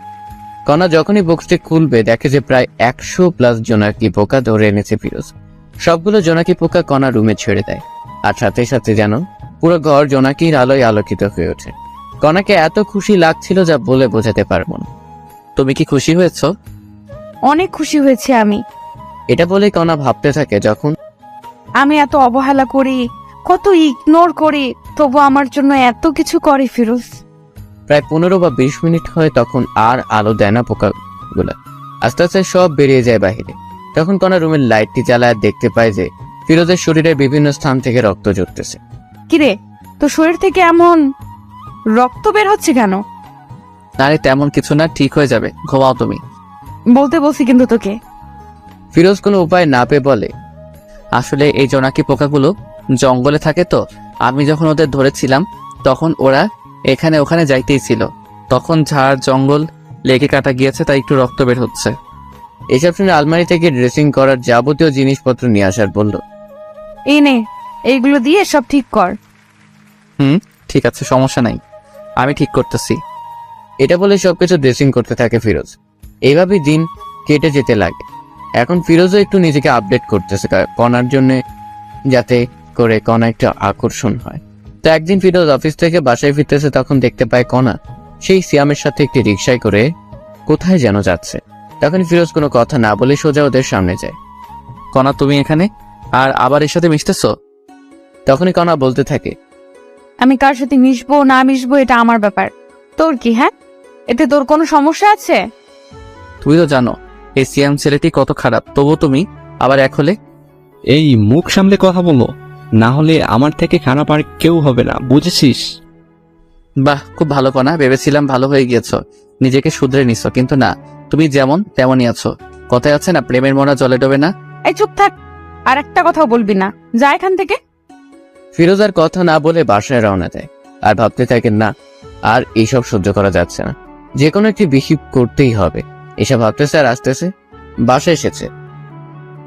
B: কণা যখনই বক্সটি খুলবে দেখে যে প্রায় 100+ জোনাকি পোকা ধরে এনেছে ফিরোজ। সবগুলো জোনাকি পোকা কণা রুমে ছেড়ে দেয়, আর সাথে সাথে যেন পুরো ঘর জোনাকির আলোয় আলোকিত হয়ে ওঠে। কণাকে এত খুশি লাগছিল যা বলে বোঝাতে পারবো না। তুমি কি খুশি হয়েছ?
C: অনেক খুশি হয়েছে আমি।
B: এটা বলে কণা ভাবতে থাকে, যখন
C: আমি এত অবহেলা করি, কত ইগনোর করি, তবু আমার জন্য এত কিছু করে ফিরোজ।
B: প্রায় 15 বা 20 মিনিট হয়, তখন আর আলো দেয় না পোকাগুলা। আস্তে আস্তে সব বেরিয়ে যায় বাহিরে। তখন কণা রুমের লাইটটি জ্বালায় দেখতে পায় যে ফিরোজের শরীরের বিভিন্ন স্থান থেকে রক্ত ঝরতেছে।
C: কিরে, তোর শরীর থেকে এমন রক্ত বের হচ্ছে কেন?
B: আরে তেমন কিছু না, ঠিক হয়ে যাবে, ঘুমাও তুমি।
C: বলতে বলছি কিন্তু তোকে।
B: ফিরোজ কোনো উপায় না পেয়ে বলে, আসলে এই জোনাকি পোকাগুলো জঙ্গলে থাকে, তো আমি যখন ওদের ধরেছিলাম তখন ওরা এখানে ওখানে যাইতেই ছিল। তখন ঝাড় জঙ্গল লেগে কাটা গিয়েছে, তাই একটু রক্ত বের হচ্ছে। এসব শুনে আলমারি থেকে ড্রেসিং করার যাবতীয় জিনিসপত্র নিয়ে আসার বলল।
C: এই নে, এইগুলো দিয়ে সব ঠিক কর।
B: ঠিক আছে, সমস্যা নাই, আমি ঠিক করতেছি। এটা বলে সবকিছু ড্রেসিং করতে থাকে ফিরোজ। এইভাবেই দিন কেটে যেতে লাগে। এখন ফিরোজও একটু নিজেকে আপডেট করতেছে কণার জন্য, যাতে করে কণা একটু আকর্ষণ হয়। তো একদিন ফিরোজ অফিস থেকে বাসায় ফিরতেছে, তখন দেখতে পায় কণা সেই সিয়ামের সাথে একটি রিকশায় করে কোথায় যেন যাচ্ছে। তখন ফিরোজ কোনো কথা না বলে সোজা ওদের সামনে যায়। কণা, তুমি এখানে আর আবার এর সাথে মিশতেছো? তখনই কণা বলতে থাকে,
C: আমি কার সাথে মিশবো না মিশবো এটা আমার ব্যাপার, তোর কি? হ্যাঁ, এতে তোর কোনো সমস্যা আছে?
B: তুমি তো জানো এই সিয়াম ছেলেটি কত খারাপ, তবু তুমি আবার এক হলে।
F: এই মুখ সামলে কথা বলো, না হলে আমার থেকে খারাপ আর কেউ হবে না, বুঝেছিস?
B: বাহ, খুব ভালো কণা, ভেবেছিলাম ভালো হয়ে গিয়েছো, নিজেকে শুধরে নিছো, কিন্তু না, তুমি যেমন তেমনই আছো। কথায় আছে না, প্রেমের মরা জলে ডোবে না।
C: এই চুপ থাক, আর একটা কথাও বলবি না, যা এখান থেকে।
B: ফিরোজ আর কথা না বলে বাসায় রওনা দেয়। আর ভাবতে থাকেন, না আর এইসব সহ্য করা যাচ্ছে না, যে কোনো একটি বিহিব করতেই হবে। এসব ভাবতেছে আর আসতেছে বাসায় এসেছে।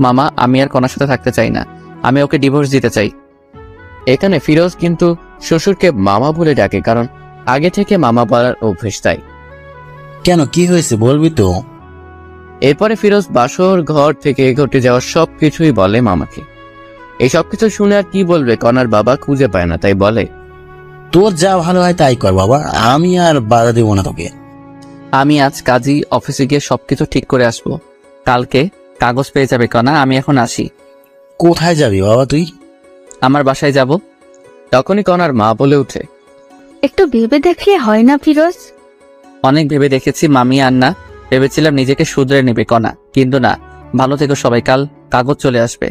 B: মামা, আমি আর কণার সাথে থাকতে চাই না, আমি ওকে ডিভোর্স দিতে চাই। এখানে ফিরোজ কিন্তু শ্বশুরকে মামা বলে ডাকে, কারণ আগে থেকে মামা বলার অভ্যেস তাই।
D: কেন, কি হয়েছে বলবি তো?
B: এরপরে ফিরোজ বাসর ঘর থেকে ঘটে যাওয়া সবকিছুই বলে মামাকে। এই সবকিছু শুনে আর কি বলবে, কণার বাবা খুঁজে পায় না, তাই বলে,
D: তোর যা ভালো হয় তাই কর বাবা, আমি আর বাধা দেবো না তোকে।
B: আমি আজ কাজী অফিসে গিয়ে সবকিছু ঠিক করে আসবো, কালকে কাগজ পেয়ে যাবে কণা, আমি এখন আসি।
D: কোথায় যাবি বাবা তুই?
B: আমার বাসায় যাব। তখনই কণার মা বলে উঠে,
E: একটু ভেবে দেখলে হয় না ফিরোজ?
B: অনেক ভেবে দেখেছি মামি, আর না, ভেবেছিলাম নিজেকে শুধরে নেবে কণা, কিন্তু না, ভালো থেকো সবাই, কাল কাগজ চলে আসবে।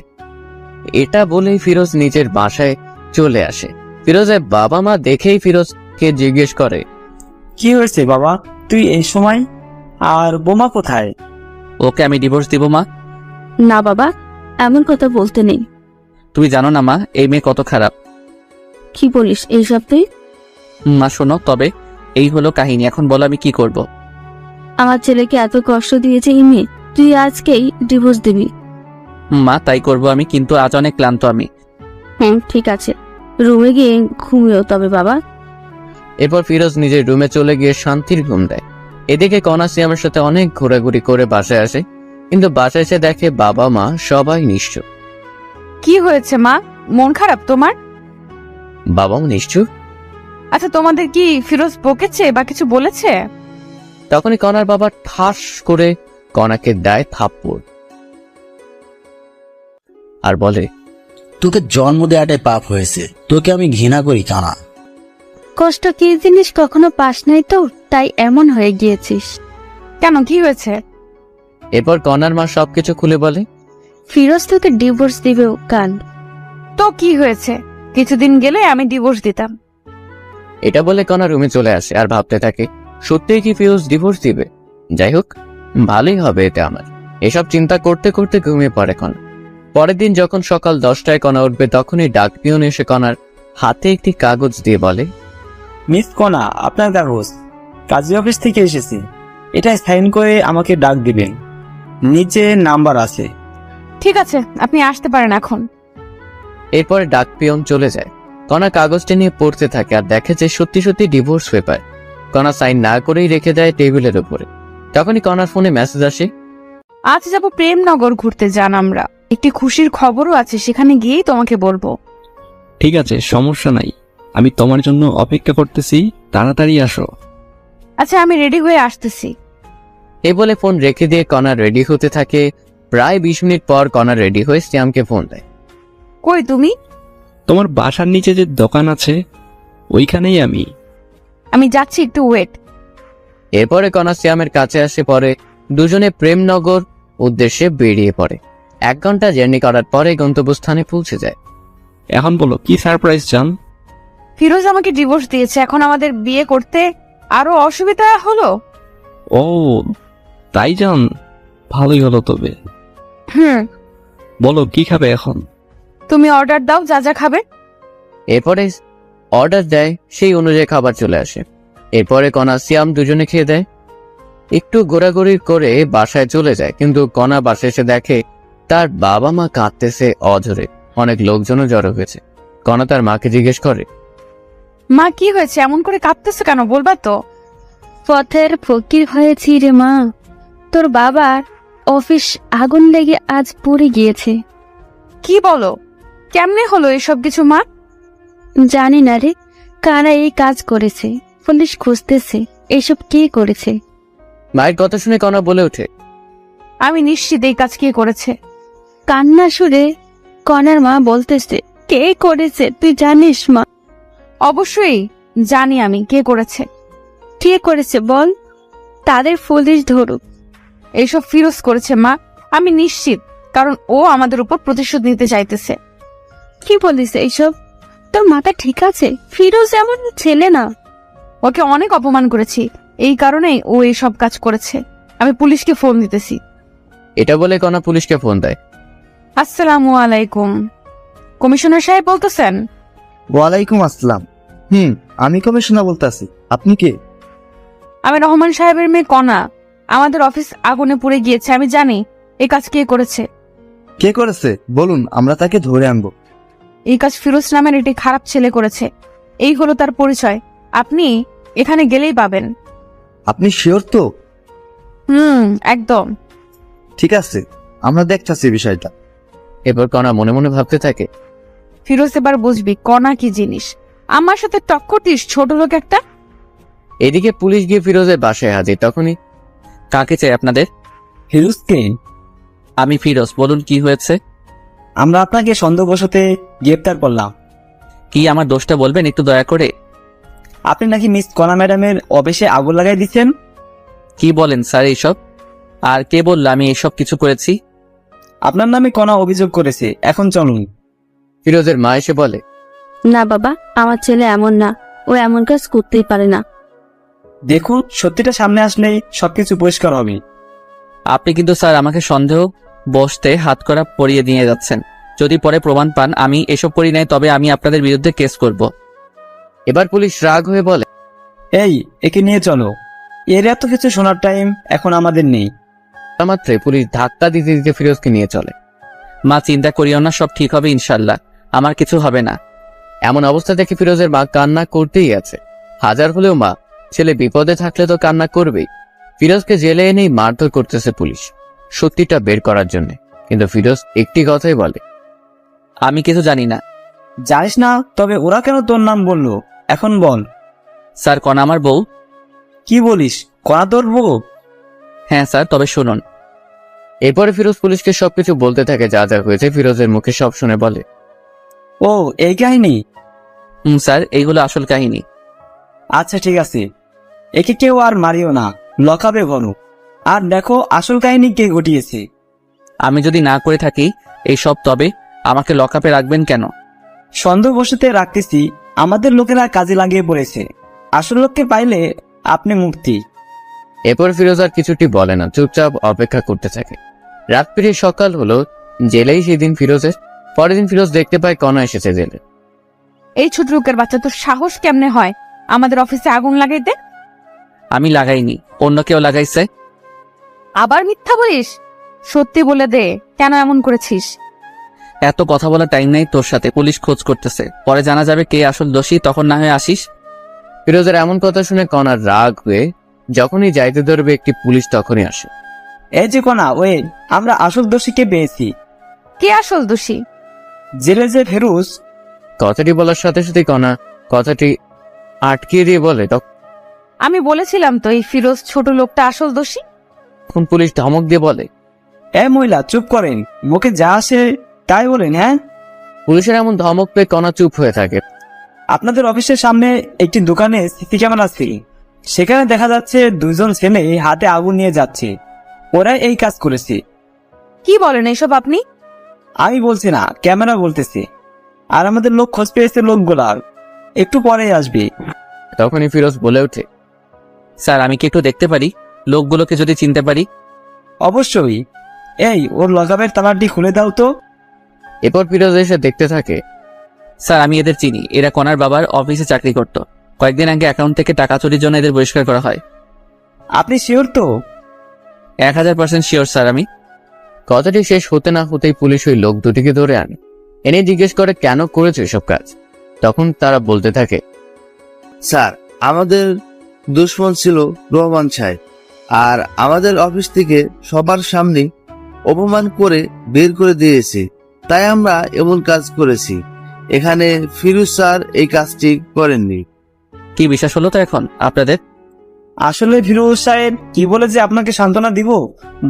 B: এটা বলেই ফিরোজ নিজের বাসায় চলে আসে। ফিরোজের বাবা মা দেখেই ফিরোজকে জিজ্ঞেস করে,
I: কি হয়েছে বাবা, তুই এই সময়? আর বোমা কোথায়?
B: ওকে আমি ডিভোর্স দিব মা।
E: না বাবা, এমন কথা বলতে নেই।
B: তুমি জানো না মা, এই মেয়ে কত খারাপ।
E: কি বলিস এইসব তুই?
B: মা শোনো, তবে এই হলো কাহিনী, এখন বলো আমি কি করব।
E: আমার ছেলেকে এত কষ্ট দিয়েছে এই মেয়ে, তুই আজকেই ডিভোর্স দিবি?
B: মা তাই করব আমি, কিন্তু আজ অনেক ক্লান্ত আমি।
E: হ্যাঁ ঠিক আছে, রুমে গিয়ে ঘুমিও তবে বাবা।
B: এরপর ফিরোজ নিজের রুমে চলে গিয়ে শান্তির ঘুম দেয়। এদিকে কণা সিয়ামের সাথে অনেক ঘোরাঘুরি করে বাসায় আসে, কিন্তু বাসায় এসে দেখে বাবা মা সবাই নিশ্চুপ।
C: কি হয়েছে মা, মন খারাপ তোমার?
B: বাবাও নিশ্চুপ।
C: আচ্ছা, তোমাদের কি ফিরোজ বকেছে বা কিছু বলেছে?
B: তখনই কণার বাবা ঠাস করে কণাকে দেয় থাপ্পড় আর বলে,
D: তোকে জন্ম দেওয়াটাই পাপ হয়েছে, তোকে আমি ঘৃণা করি কানা।
E: কষ্ট কি জিনিস কখনো পাস নাই তো, তাই এমন হয়ে গিয়েছিস।
C: কেন, কি হয়েছে?
B: এরপর কণার মা সবকিছু খুলে বলে,
E: ফিরোজ তোকে ডিভোর্স দিবেও কান।
C: তো কি হয়েছে, কিছুদিন গেলে আমি ডিভোর্স দিতাম।
B: এটা বলে কণা রুমে চলে আসে আর ভাবতে থাকে, সত্যিই কি ফিরোজ ডিভোর্স দিবে? যাই হোক, ভালোই হবে এটা আমার। এসব চিন্তা করতে করতে ঘুমিয়ে পড়ে কণা। পরের দিন যখন সকাল 10টায় কণা উঠবে, তখনই ডাক পিয়ন এসে কণার হাতে একটি কাগজ দিয়ে বলে,
I: মিস কণা, আপনার কাগজ, কাজী অফিস থেকে এসেছে, এটা সাইন করে আমাকে ডাক দিবেন, নিচে নাম্বার আছে।
C: ঠিক আছে, আপনি আসতে পারেন এখন।
B: এরপরে ডাক পিয়ন চলে যায়। কণা কাগজটা নিয়ে পড়তে থাকে আর দেখে যে সত্যি সত্যি ডিভোর্স পেপার। কণা সাইন না করেই রেখে দেয় টেবিলের উপরে। তখনই কণার ফোনে মেসেজ আসে,
C: আজ যাব প্রেমনগর ঘুরতে, যান আমরা, একটি খুশির খবরও আছে, সেখানে গিয়েই তোমাকে বলবো।
F: ঠিক আছে, সমস্যা নাই, আমি তোমার জন্য অপেক্ষা করতেছি, তাড়াতাড়ি আসো।
C: আচ্ছা, আমি রেডি হয়ে আসতেছি।
B: এই বলে ফোন রেখে দিয়ে কণা রেডি হতে থাকে। প্রায় 20 মিনিট পর কণা রেডি হয়ে শ্যামকে ফোন দেয়।
C: কই তুমি?
F: তোমার বাসার নিচে যে দোকান আছে ওইখানেই আমি।
C: আমি যাচ্ছি, একটু ওয়েট।
B: এরপরে কণা শ্যামের কাছে আসে, পরে দুজনে প্রেমনগর উদ্দেশ্যে বেরিয়ে পড়ে। 1 ঘন্টা জার্নি করার পরে গন্তব্যস্থানে পৌঁছে যায়।
F: এখন বলো কি সারপ্রাইজ চান?
C: ফিরোজ আমাকে ডিভোর্স দিয়েছে, এখন আমাদের বিয়ে করতে আরো অসুবিধা হলো।
F: ও তাই যান, ভালোই হলো তবে। বলো কি খাবে এখন?
C: তুমি অর্ডার দাও, যা যা খাবে।
B: এরপরে অর্ডার দেয়, সেই অনুযায়ী খাবার চলে আসে। এরপরে কণা শ্যাম দুজনে খেয়ে দেয়। একটু ঘোরাঘুরি করে বাসায় চলে যায়, কিন্তু কণা বাসায় এসে দেখে তার বাবা মা কাঁদতেছে অঝরে। অনেক লোকজনও জড়ো হয়েছে। কণা তার মাকে জিজ্ঞেস করে,
C: মা কি হয়েছে, এমন করে কাঁদতেছো কেন, বলবা তো?
E: পথের ফকির হয়েছি রে মা, তোর বাবার অফিস আগুন লেগে আজ পুড়ে গিয়েছে।
C: কি বলো, কেমনে হলো এসব কিছু মা?
E: জানি না রে, কারা এই কাজ করেছে, পুলিশ খুঁজতেছে এসব কে করেছে।
B: মায়ের কথা শুনে কণা বলে ওঠে,
C: আমি নিশ্চিত এই কাজ কে করেছে।
E: কান্না সুরে কনার মা বলতেছে, কে করেছে তুই জানিস মা?
C: অবশ্যই জানি আমি কে করেছে।
E: কে করেছে বল, তাদের পুলিশ ধরুক।
C: এইসব ফিরোজ করেছে মা, আমি নিশ্চিত, কারণ ও আমাদের উপর প্রতিশোধ নিতে চাইতেছে।
E: কি বলিস এইসব? তোর মাথা ঠিক আছে? ফিরোজ এমন ছেলে না।
C: ওকে অনেক অপমান করেছি, এই কারণেই ও এইসব কাজ করেছে। আমি পুলিশকে ফোন দিতেছি।
B: এটা বলে কণা পুলিশকে ফোন দেয়।
C: আসসালামু আলাইকুম, কমিশনার সাহেব বলতেছেন?
G: ওয়ালাইকুম আসসালাম। আমি কমিশনার বলতেছি, আপনি কে?
C: আমি রহমান সাহেবের মেয়ে কণা। আমাদের অফিস আগুনে পুড়ে গিয়েছে, আমি জানি এই কাজ কে করেছে।
G: কে করেছে বলুন, আমরা তাকে ধরে আনবো।
C: এই কাজ ফিরোজ নামের একটি খারাপ ছেলে করেছে। এই হলো তার পরিচয়, আপনি এখানে গেলেই পাবেন।
G: আপনি শিওর তো?
C: একদম।
G: ঠিক আছে, আমরা দেখতেছি বিষয়টা।
B: এরপর কণা মনে মনে ভাবতে থাকে,
C: ফিরোজ এবার বুঝবি কণা কি জিনিস। আমার সাথে টক্কর দিস ছোট লোক একটা।
B: এদিকে পুলিশ গিয়ে ফিরোজের বাসায় হাজির। তখনই, কাকে চাই আপনাদের?
I: ফিরোজকে?
B: আমি ফিরোজ, বলুন কি হয়েছে?
I: আমরা আপনাকে সন্দেহবশতে গ্রেপ্তার করলাম।
B: কি আমার দোষটা বলবেন একটু দয়া করে?
I: আপনি নাকি মিস কণা ম্যাডামের অফিসে আগুন লাগাই দিচ্ছেন।
B: কি বলেন স্যার এইসব? আর কে বললো আমি এসব কিছু করেছি?
I: আপনার নামে কণা অভিযোগ করেছে, এখন চলুন।
B: ফিরোজের মা এসে বলে,
E: না বাবা, আমার ছেলে এমন না, ও এমন কাজ করতেই পারে না।
I: দেখুন, সত্যিটা সামনে আসলেই সবকিছু পরিষ্কার হবে।
B: আপনি কিন্তু স্যার আমাকে সন্দেহ বসতে হাতকড়া পরিয়ে দিয়ে যাচ্ছেন। যদি পরে প্রমাণ পান আমি এসব করি নাই, তবে আমি আপনাদের বিরুদ্ধে কেস করব। এবার পুলিশ রাগ হয়ে বলে,
I: এই, একে নিয়ে চলো। এর এত কিছু শোনার টাইম এখন আমাদের নেই।
B: মাত্রে পুলিশ ধাক্কা দিতে দিতে ফিরোজকে নিয়ে চলে। মা চিন্তা করিও না, সব ঠিক হবে ইনশাল্লাহ, আমার কিছু হবে না। এমন অবস্থা দেখে ফিরোজের মা কান্না করতেই আছে। হাজার হলেও মা, ছেলে বিপদে থাকলে তো কান্না করবেই। ফিরোজকে জেলে এনেই মারধর করতেছে পুলিশ, সত্যিটা বের করার জন্য। কিন্তু ফিরোজ একটি কথাই বলে, আমি কিছু জানি না।
I: জানিস না? তবে ওরা কেন তোর নাম বললো এখন বল।
B: স্যার কণা আমার বউ।
I: কি বলিস, কণা তোর বউ?
B: হ্যাঁ স্যার, তবে শুনুন। এরপরে ফিরোজ পুলিশকে সবকিছু বলতে থাকে, যা যা হয়েছে। ফিরোজের মুখে সব শুনে বলে,
I: ও, এই কাহিনী?
B: স্যার এইগুলো আসল কাহিনী।
I: আচ্ছা ঠিক আছে, একে কেউ আর মারিও না, লকাবে ঘনু। আর দেখো আসল কাহিনী কে ঘটিয়েছে।
B: আমি যদি না করে থাকি এইসব, তবে আমাকে লকআপে রাখবেন কেন?
I: সন্দেহবশতে রাখতেছি, আমাদের লোকেরা কাজে লাগিয়ে পড়েছে। আসল লোককে পাইলে আপনি মুক্তি।
B: এরপর ফিরোজ আর কিছুটি বলে না, চুপচাপ অপেক্ষা করতে থাকে। রাত পেরিয়ে সকাল হলো। জেলেই সেদিন ফিরোজের। পরের দিন ফিরোজ দেখতে পায় কণা এসেছে জেলে।
C: এই ছোট লোকের বাচ্চা, তোর সাহস কেমনে হয় আমাদের অফিসে আগুন লাগাইতে?
B: আমি লাগাইনি, অন্য কেউ লাগাইছে।
C: আবার মিথ্যা বলিস, সত্যি বলে দে, কেন এমন করেছিস?
B: এত কথা বলার টাইম নেই তোর সাথে, পুলিশ খোঁজ করতেছে, পরে জানা যাবে কে আসল দোষী, তখন না হয় আসিস। ফিরোজের এমন কথা শুনে কণার রাগ হয়ে যখনই যাইতে ধরবে একটি পুলিশ তখনই আসে।
I: এই যে কণা, ওয়ে, আমরা আসল দোষীকে পেয়েছি।
C: কে আসল দোষী?
I: জেলে যে ফেরুজ।
B: কথাটি বলার সাথে সাথে কণা কথাটি আটকিয়ে দিয়ে বলে,
C: আমি বলেছিলাম তো এই ফিরোজ ছোট লোকটা আসল দোষী।
B: তখন পুলিশ ধমক দিয়ে বলে,
I: এ মহিলা চুপ করেন, মুখে যা আসে তাই বলেন। হ্যাঁ,
B: পুলিশের এমন ধমক পেয়ে কণা চুপ হয়ে থাকে।
I: আপনাদের অফিসের সামনে একটি দোকানে সিসি ক্যামেরা আছে, সেখানে দেখা যাচ্ছে দুইজন ছেলে হাতে আগুন নিয়ে যাচ্ছে। ওরা এই কাজ করেছে।
C: কি বলেন এইসব আপনি?
I: আমি বলছি না, ক্যামেরা বলতেছে। আর আমাদের লোক খোঁজ পেয়েছে লোকগুলার, একটু পরেই আসবে।
B: তখনই ফিরোজ বলে ওঠে, স্যার আমি কি একটু দেখতে পারি, লোকগুলোকে যদি চিনতে পারি?
I: অবশ্যই। এই, ওর লগাবের তালাটি খুলে দাও তো।
B: এরপর ফিরোজ এসে দেখতে থাকে, স্যার আমি এদের চিনি, এরা কণার বাবার অফিসে চাকরি করত। কয়েকদিন আগে অ্যাকাউন্ট থেকে টাকা চুরির জন্য এদের বহিষ্কার করা হয়।
I: আপনি শিওর তো?
B: 1000% শিওর স্যার আমি। কথাটি শেষ হতে না হতেই পুলিশ ওই লোক দুটিকে ধরে আনে। এনে জিজ্ঞেস করে কেন করেছো এসব কাজ। তখন তারা বলতে থাকে,
G: স্যার, আমাদের দুশ্মন ছিল রহমান সাহেব, আর আমাদের অফিস থেকে সবার সামনে অপমান করে বের করে দিয়েছে, তাই আমরা এমন কাজ করেছি। এখানে ফিরোজ স্যার এই কাজটি করেননি।
A: কি বিশ্বাস হলো তো এখন আপনাদের?
I: আসলে ফিরোজ সাহেব কি বলে যে আপনাকে সান্ত্বনা দিব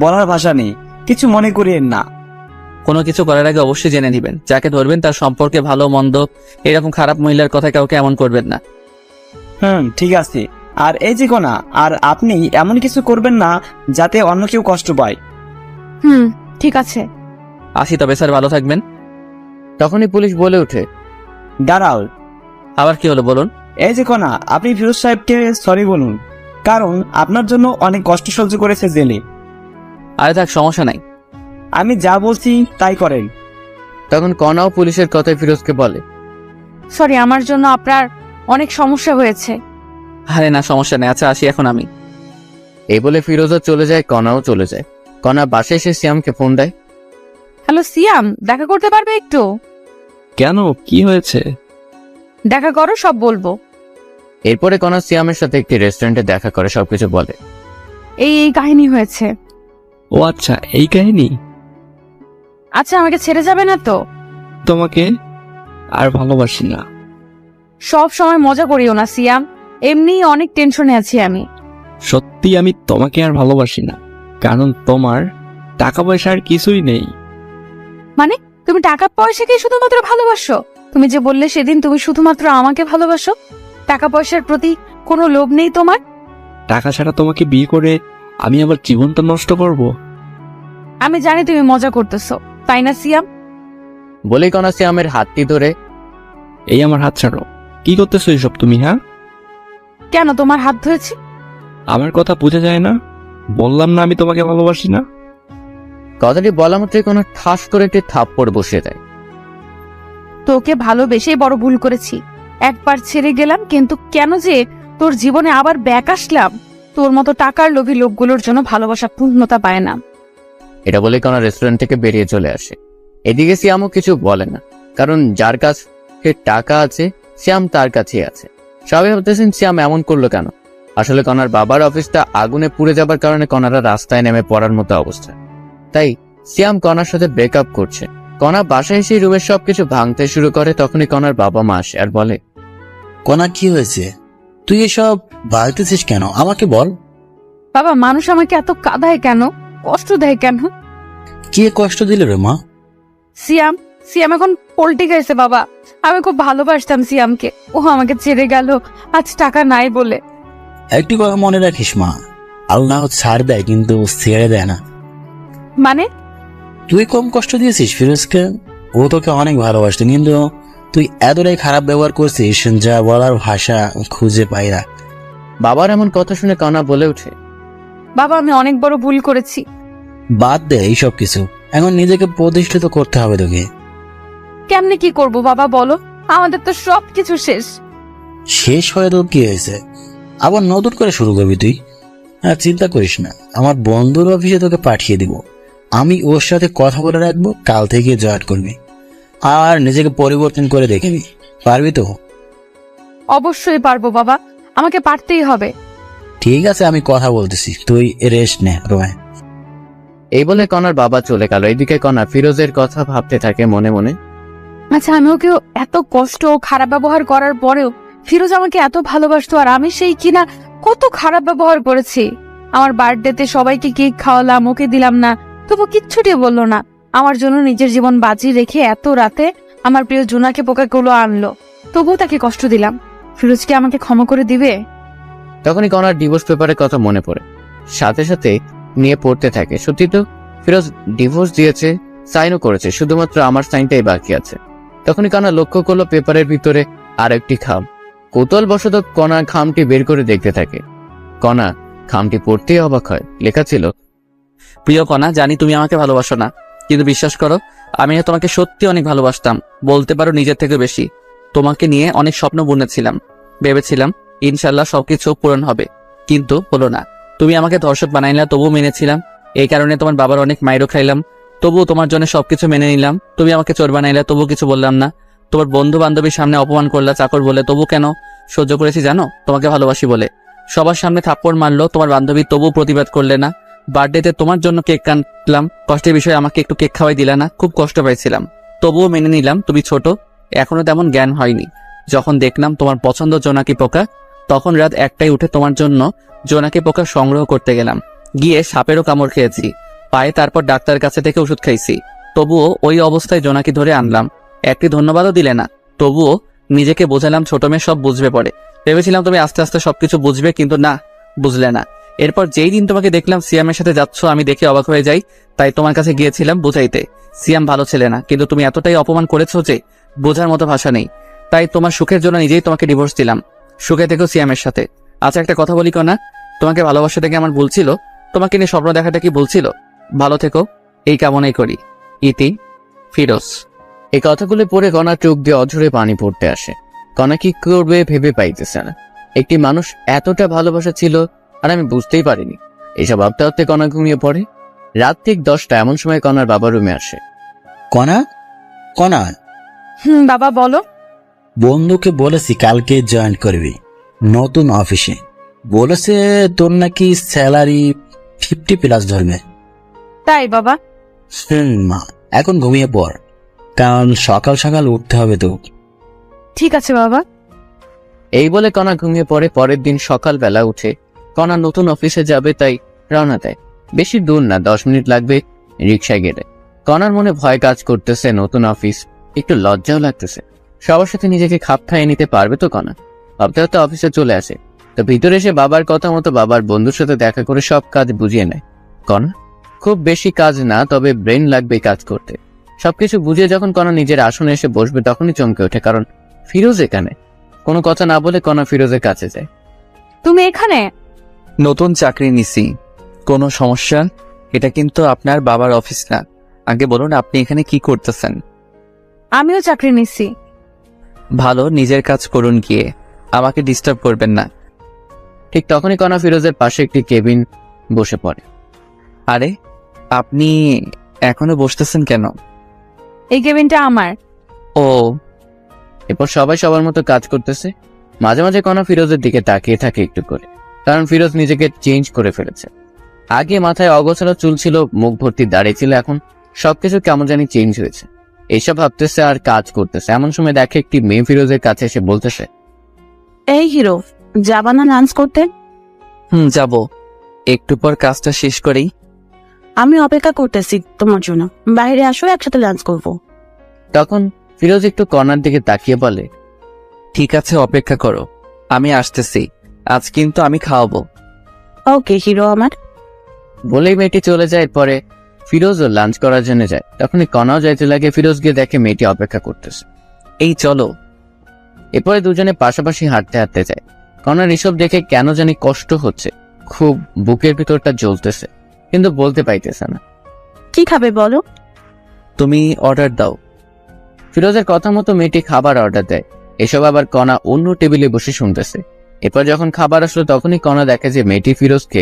I: বলার ভাষা নেই, কিছু মনে করিয়েন না।
A: কোনো কিছু করার আগে অবশ্যই জেনে নেবেন, যাকে ধরবেন তার সম্পর্কে ভালো মন্দ, এরকম খারাপ মহিলার কথা কাউকে এমন করবেন না।
I: ঠিক আছে। আর এই যে কোনা, আর আপনি এমন কিছু করবেন না যাতে অন্য কেউ কষ্ট পায়।
C: ঠিক আছে।
A: আসি তবে স্যার, ভালো থাকবেন।
B: তখনই পুলিশ বলে ওঠে,
I: দাঁড়াও,
A: আবার কি হলো বলুন?
I: এই যে কোনা, আপনি ফিরোজ সাহেবকে সরি বলুন, কারণ আপনার জন্য অনেক কষ্ট সহ্য করেছে জেলে।
A: আরে থাক, সমস্যা নাই।
I: আমি যা বলছি তাই করেন।
B: তখন কণাও পুলিশের কথায় ফিরোজকে বলে,
C: সরি, আমার জন্য আপনার অনেক সমস্যা হয়েছে।
A: আরে না, সমস্যা নেই। আচ্ছা আসি এখন আমি।
B: এই বলে ফিরোজও চলে যায়, কণাও চলে যায়। কণা বাসায় এসে সিয়ামকে ফোন দেয়।
C: হ্যালো সিয়াম, দেখা করতে পারবে একটু?
F: কেন, কি হয়েছে?
C: দেখা করো, সব বলবো।
B: এরপরে কণা সিয়ামের সাথে একটি রেস্টুরেন্টে দেখা করে সবকিছু বলে।
C: এই কাহিনী হয়েছে।
F: ও আচ্ছা, এই কাহিনী।
C: আচ্ছা, আমাকে ছেড়ে যাবে না তো?
F: তোমাকে আর ভালোবাসি না।
C: সব সময় মজা করিও না সিয়াম, এমনি অনেক টেনশনে আছি আমি।
F: সত্যি আমি তোমাকে আর ভালোবাসি না, কারণ তোমার টাকা পয়সা আর কিছুই নেই।
C: মানে তুমি টাকা পয়সাকে শুধুমাত্র ভালোবাসো? তুমি যে বললে সেদিন তুমি শুধুমাত্র আমাকে ভালোবাসো, টাকা পয়সার প্রতি কোনো লোভ নেই তোমার?
F: টাকা ছাড়া তোমাকে বিয়ে করে আমি আবার জীবনটা নষ্ট করব?
C: আমি জানি তুমি মজা করতেছো, তাই না সিয়াম?
B: বলেই কণা সিয়ামের হাতটি ধরে,
F: এই আমার হাত ছাড়ো। কি করতেছো এসব তুমি? হ্যাঁ,
C: কেন তোমার হাত ধরেছি?
F: আমার কথা বোঝা যায় না? বললাম না আমি তোমাকে ভালোবাসি না।
B: কথাটি বলা মাত্রই কণা ঠাস করে একটি থাপ্পড় বসিয়ে দেয়।
C: তোকে ভালোবেসেই বড় ভুল করেছি। একবার ছেড়ে গেলাম, কিন্তু কেন যে তোর জীবনে আবার ব্যাক আসলাম? তোর মতো টাকার লোভী লোকগুলোর জন্য ভালোবাসা পূর্ণতা পায় না।
B: এটা বলে কণা রেস্টুরেন্ট থেকে বেরিয়ে চলে আসে। এদিকে সিয়ামও কিছু বলে না, কারণ যার কাছে টাকা আছে সিয়াম তার কাছেই আছে। সবাই ভাবতেছেন সিয়াম এমন করলো কেন। আসলে কণার বাবার অফিসটা আগুনে পুড়ে যাবার কারণে কণারা রাস্তায় নেমে পড়ার মতো অবস্থা। তাই সিয়াম কণার সাথে ব্রেকআপ করছে। কণা বাসায় এসে রুমের সবকিছু ভাঙতে শুরু করে। তখনই কণার বাবা মা আসে আর বলে,
D: কোনা কি হয়েছে? তুই এসব ভাবতেছিস কেন, আমাকে বল।
C: বাবা, মানুষ আমাকে এত কাঁদায় কেন, কষ্ট দেয় কেন?
D: কে কষ্ট দিল রে মা?
C: সিয়াম সিয়াম এখন পল্টি গেছে বাবা। আমি খুব ভালোবাসতাম সিয়ামকে, ও আমাকে ছেড়ে গেল আজ টাকা নাই বলে।
D: একটি কথা মনে রাখিস মা, আল্লাহ ছাড় দেয় কিন্তু ছেড়ে দেয় না।
C: মানে?
D: তুই কম কষ্ট দিয়েছিস ফিরোজকে, ও তোকে অনেক ভালোবাসত, কিন্তু তুই এতটাই খারাপ ব্যবহার করছিস যা বলার ভাষা খুঁজে পাই না।
B: বাবার এমন কথা শুনে কণা বলে ওঠে,
C: বাবা, আমি অনেক বড় ভুল করেছি।
D: বাদ দে এইসব কিছু, এখন নিজেকে প্রতিষ্ঠিত করতে হবে তোকে।
C: কেমনে কি করব বাবা বলো? আমাদের তো সবকিছু শেষ।
D: শেষ হয়ে তো কি হয়েছে, আবার নতুন করে শুরু করবি তুই। আর চিন্তা করিস না, আমার বন্ধুর অফিসে তোকে পাঠিয়ে দিব, আমি ওর সাথে কথা বলে রাখবো, কাল থেকে জয়েন করবি আর নিজেকে পরিবর্তন করে দেখবি, পারবি তো?
C: অবশ্যই পারবো বাবা, আমাকে পারতেই হবে।
D: ঠিক আছে, আমি কথা বলতেছি, তুই রেস্ট নে রোয়।
B: এই বলে কণার বাবা চলে গেল। এদিকে কণা ফিরোজের কথা ভাবতে থাকে মনে মনে।
C: আচ্ছা, আমি ওকে এত কষ্ট ও খারাপ ব্যবহার করার পরেও ফিরোজ আমাকে এত ভালোবাসতো, আর আমি সেই কিনা কত খারাপ ব্যবহার করেছি। আমার বার্থডেতে সবাইকে কেক খাওয়ালাম, ওকে দিলাম না, তবু কিচ্ছুটি বললো না। আমার জন্য নিজের জীবন বাজি রেখে এত রাতে আমার প্রিয় জুনাকে পোকাগুলো আনলো, তবুও তাকে কষ্ট দিলাম। ফিরোজ কি আমাকে ক্ষমা করে দিবে?
B: তখনই কণার ডিভোর্স পেপারের কথা মনে পড়ে, সাথে সাথে নিয়ে পড়তে থাকে। সত্যি তো ফিরোজ ডিভোর্স দিয়েছে, সাইনও করেছে, শুধুমাত্র আমার সাইনটাই বাকি আছে। তখনই কণা লক্ষ্য করলো পেপারের ভিতরে আর একটি খাম। কৌতূহলবশত কণা খামটি বের করে দেখতে থাকে। কণা খামটি পড়তেই অবাক হয়। লেখা ছিল,
A: প্রিয় কণা, জানি তুমি আমাকে ভালোবাসো না, কিন্তু বিশ্বাস করো আমি তোমাকে সত্যি অনেক ভালোবাসতাম, বলতে পারো নিজের থেকে বেশি। তোমাকে নিয়ে অনেক স্বপ্ন বুনেছিলাম, ভেবেছিলাম ইনশাল্লাহ সবকিছু পূরণ হবে, কিন্তু হলো না। তুমি আমাকে ধর্ষক বানাইলা, তবুও মেনেছিলাম। এই কারণে তোমার বাবার অনেক মাইরও খাইলাম,
B: তবুও তোমার জন্য সবকিছু মেনে নিলাম। তুমি আমাকে চোর বানাইলে, তবু কিছু বললাম না। তোমার বন্ধু বান্ধবীর সামনে অপমান করলা চাকর বলে, তবু কেন সহ্য করেছি জানো? তোমাকে ভালোবাসি বলে। সবার সামনে থাপ্পড় মারলো তোমার বান্ধবী, তবু প্রতিবাদ করলে না। বার্থডেতে তোমার জন্য কেক কাটলাম, কষ্টের বিষয়ে আমাকে একটু কেক খাওয়াই দিলা না, খুব কষ্ট পাইছিলাম, তবুও মেনে নিলাম। তুমি ছোট, এখনো তেমন জ্ঞান হয়নি। যখন দেখলাম তোমার পছন্দ জোনাকি পোকা, তখন রাত 1টায় উঠে তোমার জন্য জোনাকি পোকা সংগ্রহ করতে গেলাম। গিয়ে সাপেরও কামড় খেয়েছি পায়ে, তারপর ডাক্তারের কাছে থেকে ওষুধ খাইছি। তবুও ওই অবস্থায় জোনাকি ধরে আনলাম, একটি ধন্যবাদও দিলে না। তবুও নিজেকে বোঝালাম ছোট মেয়ে সব বুঝবে পরে। ভেবেছিলাম তুমি আস্তে আস্তে সবকিছু বুঝবে, কিন্তু না, বুঝলে না। এরপর যেই দিন তোমাকে দেখলাম সিয়ামের সাথে যাচ্ছ, আমি দেখে অবাক হয়ে যাই, তাই তোমার কাছে গিয়েছিলাম বুঝাইতে। সিয়াম ভালো ছেলে না, কিন্তু তুমি এতটাই অপমান করেছো যে বোঝার মতো ভাষা নেই। তাই তোমার সুখের জন্য নিজেই তোমাকে ডিভোর্স দিলাম। সুখে থেকো সিয়ামের সাথে। আচ্ছা একটা কথা বলি কনা, তোমাকে ভালোবাসা থেকে আমার ভুল ছিল, তোমাকে নিয়ে স্বপ্ন দেখাটা কি ভুল ছিল? ভালো থেকো, এই কামনাই করি। ইতি, ফিরোজ। এই কথাগুলো পড়ে কণা চোখ দিয়ে অঝরে পানি পড়তে আসে। কণা কি করবে ভেবে পাইতেছে না। একটি মানুষ এতটা ভালোবাসা ছিল আর আমি বুঝতেই পারিনি। এইসব ভাবতে ভাবতে কণা ঘুমিয়ে পড়ে। রাত ঠিক 10টা, এমন সময় কণার বাবা রুমে আসে।
D: কণা, কণা,
C: বাবা বলো।
D: বন্ধুকে বলেছি কালকে জয়েন করবি নতুন অফিসে। বলেছে তোর নাকি স্যালারি 50+ ধরবে।
C: তাই বাবা?
D: মা, এখন ঘুমিয়ে পড়, কারণ সকাল সকাল উঠতে হবে তো।
C: ঠিক আছে বাবা।
B: এই বলে কণা ঘুমিয়ে পড়ে। পরের দিন সকালবেলা উঠে কণা নতুন অফিসে যাবে, তাই রওনা দেয়। বেশি দূর না, 10 মিনিট লাগবে রিক্সায় গেলে। কণার মনে ভয় কাজ করতেছে, নতুন অফিস, একটু লজ্জাও লাগতেছে। সবার সাথে নিজেকে খাপ খাইয়ে নিতে পারবে তো কণা? ভাবতে ভাবতে অফিসে চলে আসে। তো ভিতরে এসে বাবার কথা মতো বাবার বন্ধুর সাথে দেখা করে সব কাজ বুঝিয়ে নেয় কণা। খুব বেশি কাজ না, তবে ব্রেন লাগবে কাজ করতে। সবকিছু বুঝিয়ে যখন কণা নিজের আসনে এসে বসবে, তখনই চমকে ওঠে, কারণ ফিরোজ এখানে। কোনো কথা না বলে কণা ফিরোজের কাছে যায়।
C: তুমি এখানে?
A: নতুন চাকরি নিছি। কোনো সমস্যা? এটা কিন্তু আপনার বাবার অফিস না। আগে বলুন আপনি এখানে কি করতেছেন?
C: আমিও চাকরি নিচ্ছি।
A: ভালো, নিজের কাজ করুন গিয়ে, আমাকে ডিস্টার্ব করবেন না।
B: ঠিক তখনই কণা ফিরোজের পাশে একটি কেবিন বসে পড়ে।
A: আরে আপনি এখনো বসতেছেন কেন?
C: এই কেবিনটা আমার।
A: ও,
B: এরপর সবাই সবার মতো কাজ করতেছে। মাঝে মাঝে কণা ফিরোজের দিকে তাকিয়ে থাকে একটু করে, কারণ ফিরোজ নিজেকে চেঞ্জ করে ফেলেছে। আগে মাথায় অগোছালো চুল ছিল, মুখ ভর্তি দাড়ি ছিল, এখন সবকিছু কেমন জানি চেঞ্জ হয়েছে। এইসব ভাবতেছে আর কাজ করতেছে। এমন সময় দেখে একটি মেয়ে ফিরোজের কাছে এসে বলতেছে,
H: এই হিরো, যাবা না লাঞ্চ করতে?
A: যাব, একটু পর কাজটা শেষ করেই।
H: আমি অপেক্ষা করতেছি তোমার জন্য, বাইরে আসো, একসাথে লাঞ্চ করবো।
B: তখন ফিরোজ একটু কণার দিকে তাকিয়ে বলে,
A: ঠিক আছে, অপেক্ষা করো, আমি আসতেছি। আজ কিন্তু আমি খাওয়াবো।
H: ওকে হিরো আমার।
B: বলেই মেয়েটি চলে যায়। পরে ফিরোজও লাঞ্চ করার জন্য যায়। তখনই কণাও যাইতে লাগে। ফিরোজ গিয়ে দেখে মেয়েটি অপেক্ষা করতেছে।
A: এই চলো।
B: এরপরে দুজনে পাশাপাশি হাঁটতে হাঁটতে যায়। কণার এসব দেখে কেন জানি কষ্ট হচ্ছে, খুব বুকের ভিতরটা জ্বলতেছে, কিন্তু বলতে পাইতেছে না।
H: কি খাবে বলো?
A: তুমি অর্ডার দাও।
B: ফিরোজের কথা মতো মেয়েটি খাবার অর্ডার দেয়। এসব আবার কণা অন্য টেবিলে বসে শুনতেছে। এরপর যখন খাবার আসলো, তখনই কণা দেখে যে মেয়েটি ফিরোজকে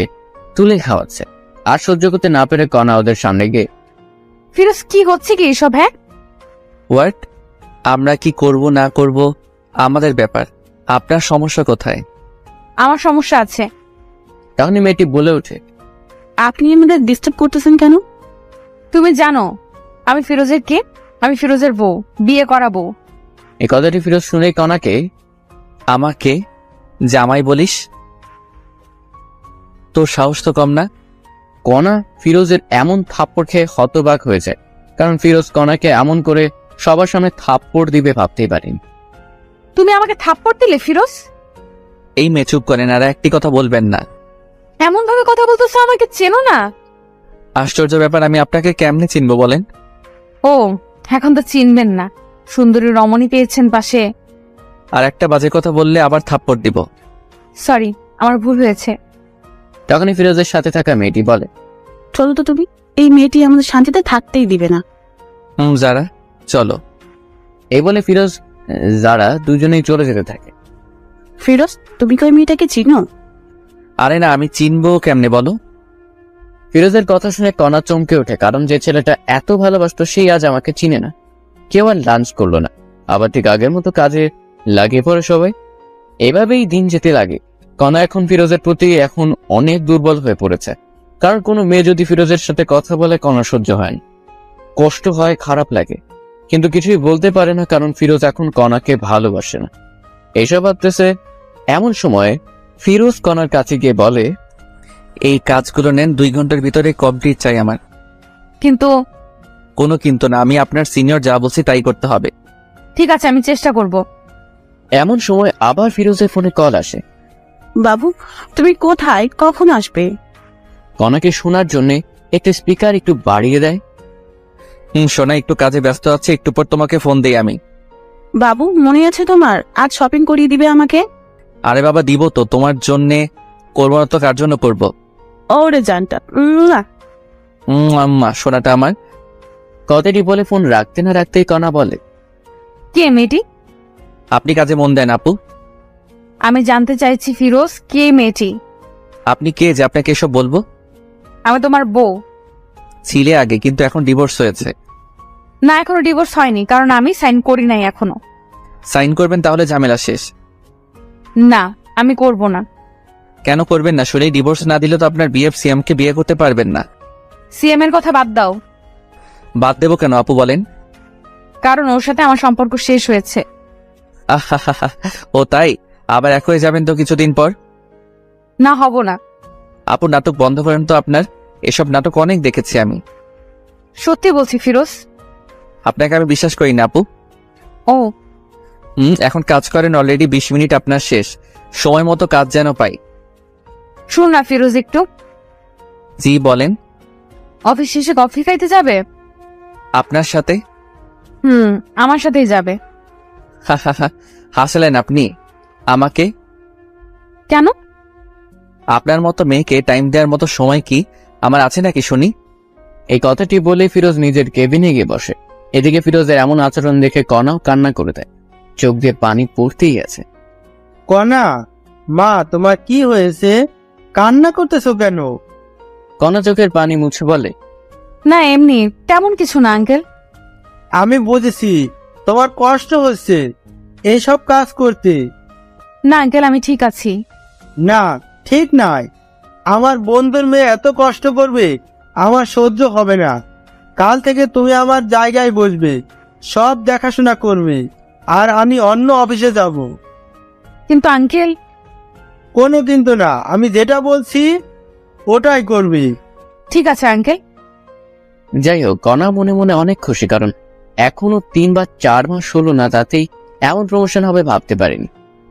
B: তুলে খাওয়াচ্ছে। আর সহ্য করতে না পেরে কণা ওদের সামনে গিয়ে,
C: ফিরোজ কি হচ্ছে কি এসব? হ্যাঁ,
A: হোয়াট? আমরা কি করব না করব আমাদের ব্যাপার, আপনার সমস্যা কোথায়?
C: আমার সমস্যা আছে।
B: তখনই মেয়েটি বলে ওঠে,
H: আপনি আমাদের ডিস্টার্ব করতেছেন কেন?
C: তুমি জানো আমি ফিরোজের কে? আমি ফিরোজের বউ, বিয়ে করা বউ।
B: এই কথাটি ফিরোজ শুনেই কণাকে,
A: আমাকে জামাই বলিস? তোর সাহস তো কম না।
B: কণা ফিরোজের এমন থাপ্পড় খেয়ে হতবাক হয়ে যায়, কারণ ফিরোজ কণাকে এমন করে সবার সামনে থাপ্পড় দিবে ভাবতেই পারেনি।
C: তুমি আমাকে থাপ্পড় দিলে ফিরোজ?
A: এই মেয়ে চুপ করেন, আর একটি কথা বলবেন না।
C: এমন ভাবে কথা বলতেছো, আমাকে চেনো না?
A: আশ্চর্য ব্যাপার, আমি আপনাকে কেমনে চিনবো বলেন?
C: ও, এখন তো চিনবেন না। সুন্দরী রমণী পেয়েছেন পাশে।
A: আর একটা বাজে কথা বললে আবার থাপ্পড় দিব।
C: সরি, আমার ভুল হয়েছে।
B: তখনই ফিরোজের সাথে থাকা মেয়েটি বলে,
H: চলো তো তুমি, এই মেয়েটি আমাদের শান্তিতে থাকতেই দিবে না।
A: যারা, চলো।
B: এই বলে ফিরোজ যারা দুজনেই চলে যেতে থাকে।
H: ফিরোজ, তুমি কি ওই মেয়েটাকে চিনো?
A: আরে না, আমি চিনবো কেমনে বলো?
B: ফিরোজের কথা শুনে কণা চমকে ওঠে, কারণ যে ছেলেটা এত ভালোবাসতো সেই আজ আমাকে চিনে না। কেউ আর লাঞ্চ করলো না, আবার ঠিক আগের মতো কাজে লাগিয়ে পড়ে সবাই। এভাবেই দিন যেতে লাগে। কণা এখন ফিরোজের প্রতি এখন অনেক দুর্বল হয়ে পড়েছে, কারণ কোনো মেয়ে যদি ফিরোজের সাথে কথা বলে কণা সহ্য হয় না, কষ্ট হয়, খারাপ লাগে, কিন্তু কিছুই বলতে পারে না, কারণ ফিরোজ এখন কণাকে ভালোবাসে না। এইসব ভাবতেছে এমন সময় ফিরোজ কণার কাছে গিয়ে বলে,
A: এই কাজগুলো নেন, 2 ঘন্টার ভিতরে কমপ্লিট চাই আমার।
C: কিন্তু
A: কোনো কিন্তু না, আমি আপনার সিনিয়র, যা বলছি তাই করতে হবে।
C: ঠিক আছে, আমি চেষ্টা করব।
B: এমন সময় আবার ফিরোজের ফোনে কল আসে।
H: বাবু, তুমি কোথায়, কখন আসবে?
B: কণাকে শোনার জন্য একটা স্পিকার একটু বাড়িয়ে দেয়।
A: সোনা, একটু কাজে ব্যস্ত আছে, একটু পর তোমাকে ফোন দেই আমি।
H: বাবু, মনে আছে তোমার, আজ শপিং করিয়ে দিবে আমাকে?
A: আরে বাবা, দিব তো, তোমার জন্যে করবো না তো কার জন্য করবো?
H: ওরে জানটা।
A: আম্মা, সোনাটা আমার।
B: কথাটি বলে ফোন রাখতে না রাখতেই কণা বলে,
C: কে মেয়েটি?
A: আপনি কাজে মন দেন আপু।
C: আমি জানতে চাইছি ফিরোজ, কে মেয়েটি?
A: আপনি কে যে আপনাকে এসব বলবো?
C: আমি তোমার বউ।
A: ছিলে আগে, কিন্তু এখন ডিভোর্স হয়েছে।
C: না, এখনো ডিভোর্স হয়নি, কারণ আমি সাইন করি নাই এখনো।
A: সাইন করবেন তাহলে ঝামেলা শেষ।
C: না, আমি করব না।
A: কেন করবেন না? শুনেই ডিভোর্স না দিলে তো আপনার বিএফ সিএম কে বিয়ে করতে পারবেন না।
C: সিএম এর কথা বাদ দাও।
A: বাদ দেবো কেন আপু, বলেন?
C: কারণ ওর সাথে আমার সম্পর্ক শেষ হয়েছে।
A: আহা, ও তাই? আবার এক হয়ে যাবেন তো কিছুদিন পর।
C: না, হব না।
A: আপু, নাটক বন্ধ করেন তো আপনার। এসব নাটক অনেক দেখেছি আমি।
C: সত্যি বলছি ফিরোজ।
A: আপনাকে আমি বিশ্বাস করি না আপু।
C: ও,
A: এখন কাজ করেন, অলরেডি 20 মিনিট আপনার শেষ। সময় মতো কাজ যেন পাই।
C: শুন না ফিরোজ, একটু।
A: জি বলেন।
C: অফিস শেষে কফি খাইতে যাবে?
A: আপনার সাথে?
C: আমার সাথেই যাবে।
A: হাসলেন আপনি আমাকে?
C: কেন?
A: আপনার মতো মেয়েকে টাইম দেওয়ার মতো সময় কি আমার আছে নাকি শুনি?
B: এই কথাটি বলে ফিরোজ নিজের কেবিনে গিয়ে বসে। এদিকে ফিরোজের এমন আচরণ দেখে কণাও কান্না করে দেয়, চোখ দিয়ে পানি পড়তেই আছে।
J: কণা, মা তোমার কি হয়েছে? কান্না করতেছো কেন?
B: কণা চোখের পানি মুছে বলে,
C: না, এমনি, তেমন কিছু না আঙ্কেল।
J: আমি বুঝেছি তোমার কষ্ট হচ্ছে এইসব কাজ করতে।
C: না আঙ্কেল, আমি ঠিক আছি।
J: না, ঠিক নাই। আমার বন্ধুর মেয়ে এত কষ্ট করবে আমার সহ্য হবে না। কাল থেকে তুমি আমার জায়গায় বসবে, সব দেখাশোনা করবে, আর আমি অন্য অফিসে যাব।
C: কিন্তু আঙ্কেল।
J: কোনো কিন্তু না, আমি যেটা বলছি ওটাই করবে।
C: ঠিক আছে আঙ্কেল।
B: যাই হোক, কণা মনে মনে অনেক খুশি, কারণ এখনো 3 বা 4 মাস হলো না, তাতেই এমন প্রমোশন হবে ভাবতে পারেনি।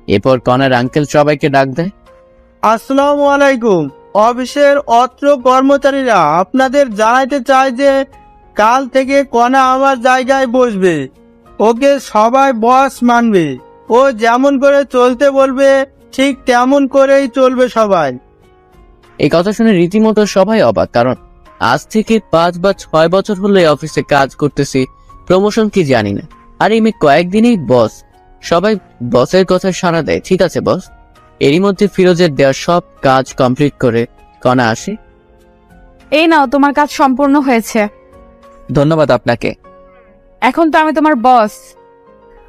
B: এরপর কণার আঙ্কেল সবাইকে ডাক দেয়।
J: আসসালামু আলাইকুম। অফিসের অত্র কর্মচারীরা আপনাদের জানাইতে চায় যে কাল থেকে কণা আমার জায়গায় বসবে। ওকে সবাই বস মানবে। ও যেমন করে চলতে বলবে ঠিক তেমন করেই চলবে সবাই।
B: এই কথা শুনে রীতিমতো সবাই অবাক, কারণ আজ থেকে 5 বা 6 বছর হলো এই অফিসে কাজ করতেছি, প্রমোশন কি জানি না। আর এই মেয়ে কয়েকদিনেই বস। সবাই বসের কথা সাড়া দেয়, ঠিক আছে বস। এরই মধ্যে ফিরোজের দেওয়া সব কাজ কমপ্লিট করে কণা আসে।
C: এই নাও, তোমার কাজ সম্পূর্ণ হয়েছে।
A: ধন্যবাদ আপনাকে।
C: এখন তো আমি তোমার বস।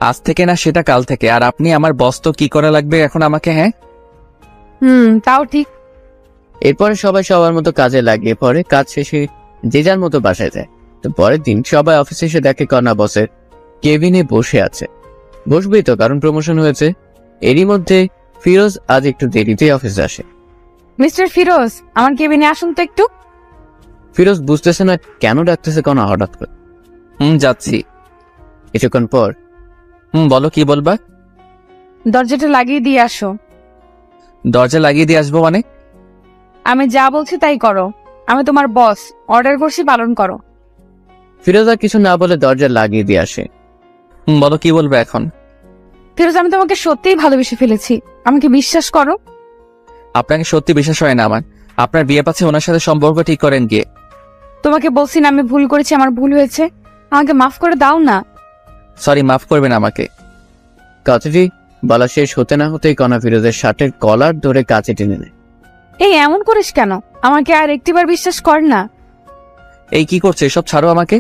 A: আজ থেকে না, সেটা কাল থেকে। আর আপনি আমার বস, তো কি করা লাগবে এখন আমাকে? হ্যাঁ,
C: তাও ঠিক।
B: এরপরে সবাই সবার মতো কাজে লাগিয়ে পড়ে। কাজ শেষে যে যার মতো বাসায় যায়। তো পরের দিন সবাই অফিসে এসে দেখে কণা বসের কেবিনে বসে আছে। বসবেই তো, কারণ প্রমোশন হয়েছে। এরই মধ্যে ফিরোজ আজ একটু দেরিতে অফিসে আসে।
C: মিস্টার ফিরোজ, আমার কেবিনে আসুন তো একটু।
B: ফিরোজ বুঝতেছে না কেন ডাকতেছে কণা হঠাৎ করে।
A: যাচ্ছি।
B: কিছুক্ষণ পর,
A: বলো, কি বলবা?
C: দরজাটা লাগিয়ে দিয়ে আসো।
A: দরজা লাগিয়ে দিয়ে আসবো মানে?
C: আমি যা বলছি তাই করো। আমি তোমার বস, অর্ডার করছি, পালন করো।
B: ফিরোজ আর কিছু না বলে দরজা লাগিয়ে দিয়ে আসে।
A: বলো, কি বলবে এখন?
C: ফিরোজ, আমি তোমাকে সত্যিই ভালোবেসে ফেলেছি, আমাকে বিশ্বাস করো।
A: আপনাকে সত্যি বিশ্বাস হয় না আমার। আপনার বিয়ে পাচ্ছে, ওনার সাথে সম্পর্ক ঠিক করেন গিয়ে।
C: তোমাকে বলছি না আমি ভুল করেছি, আমার ভুল হয়েছে, আমাকে মাফ করে দাও না।
A: সরি, মাফ করবেন আমাকে।
B: কথাটি বলা শেষ হতে না হতেই কণা ফিরোজের শার্টের কলার ধরে কাছে টেনে নেয়।
C: এই এমন করিস কেন? আমাকে আর একটিবার বিশ্বাস কর না।
B: এই কি করছে, এসব ছাড়ো আমাকে।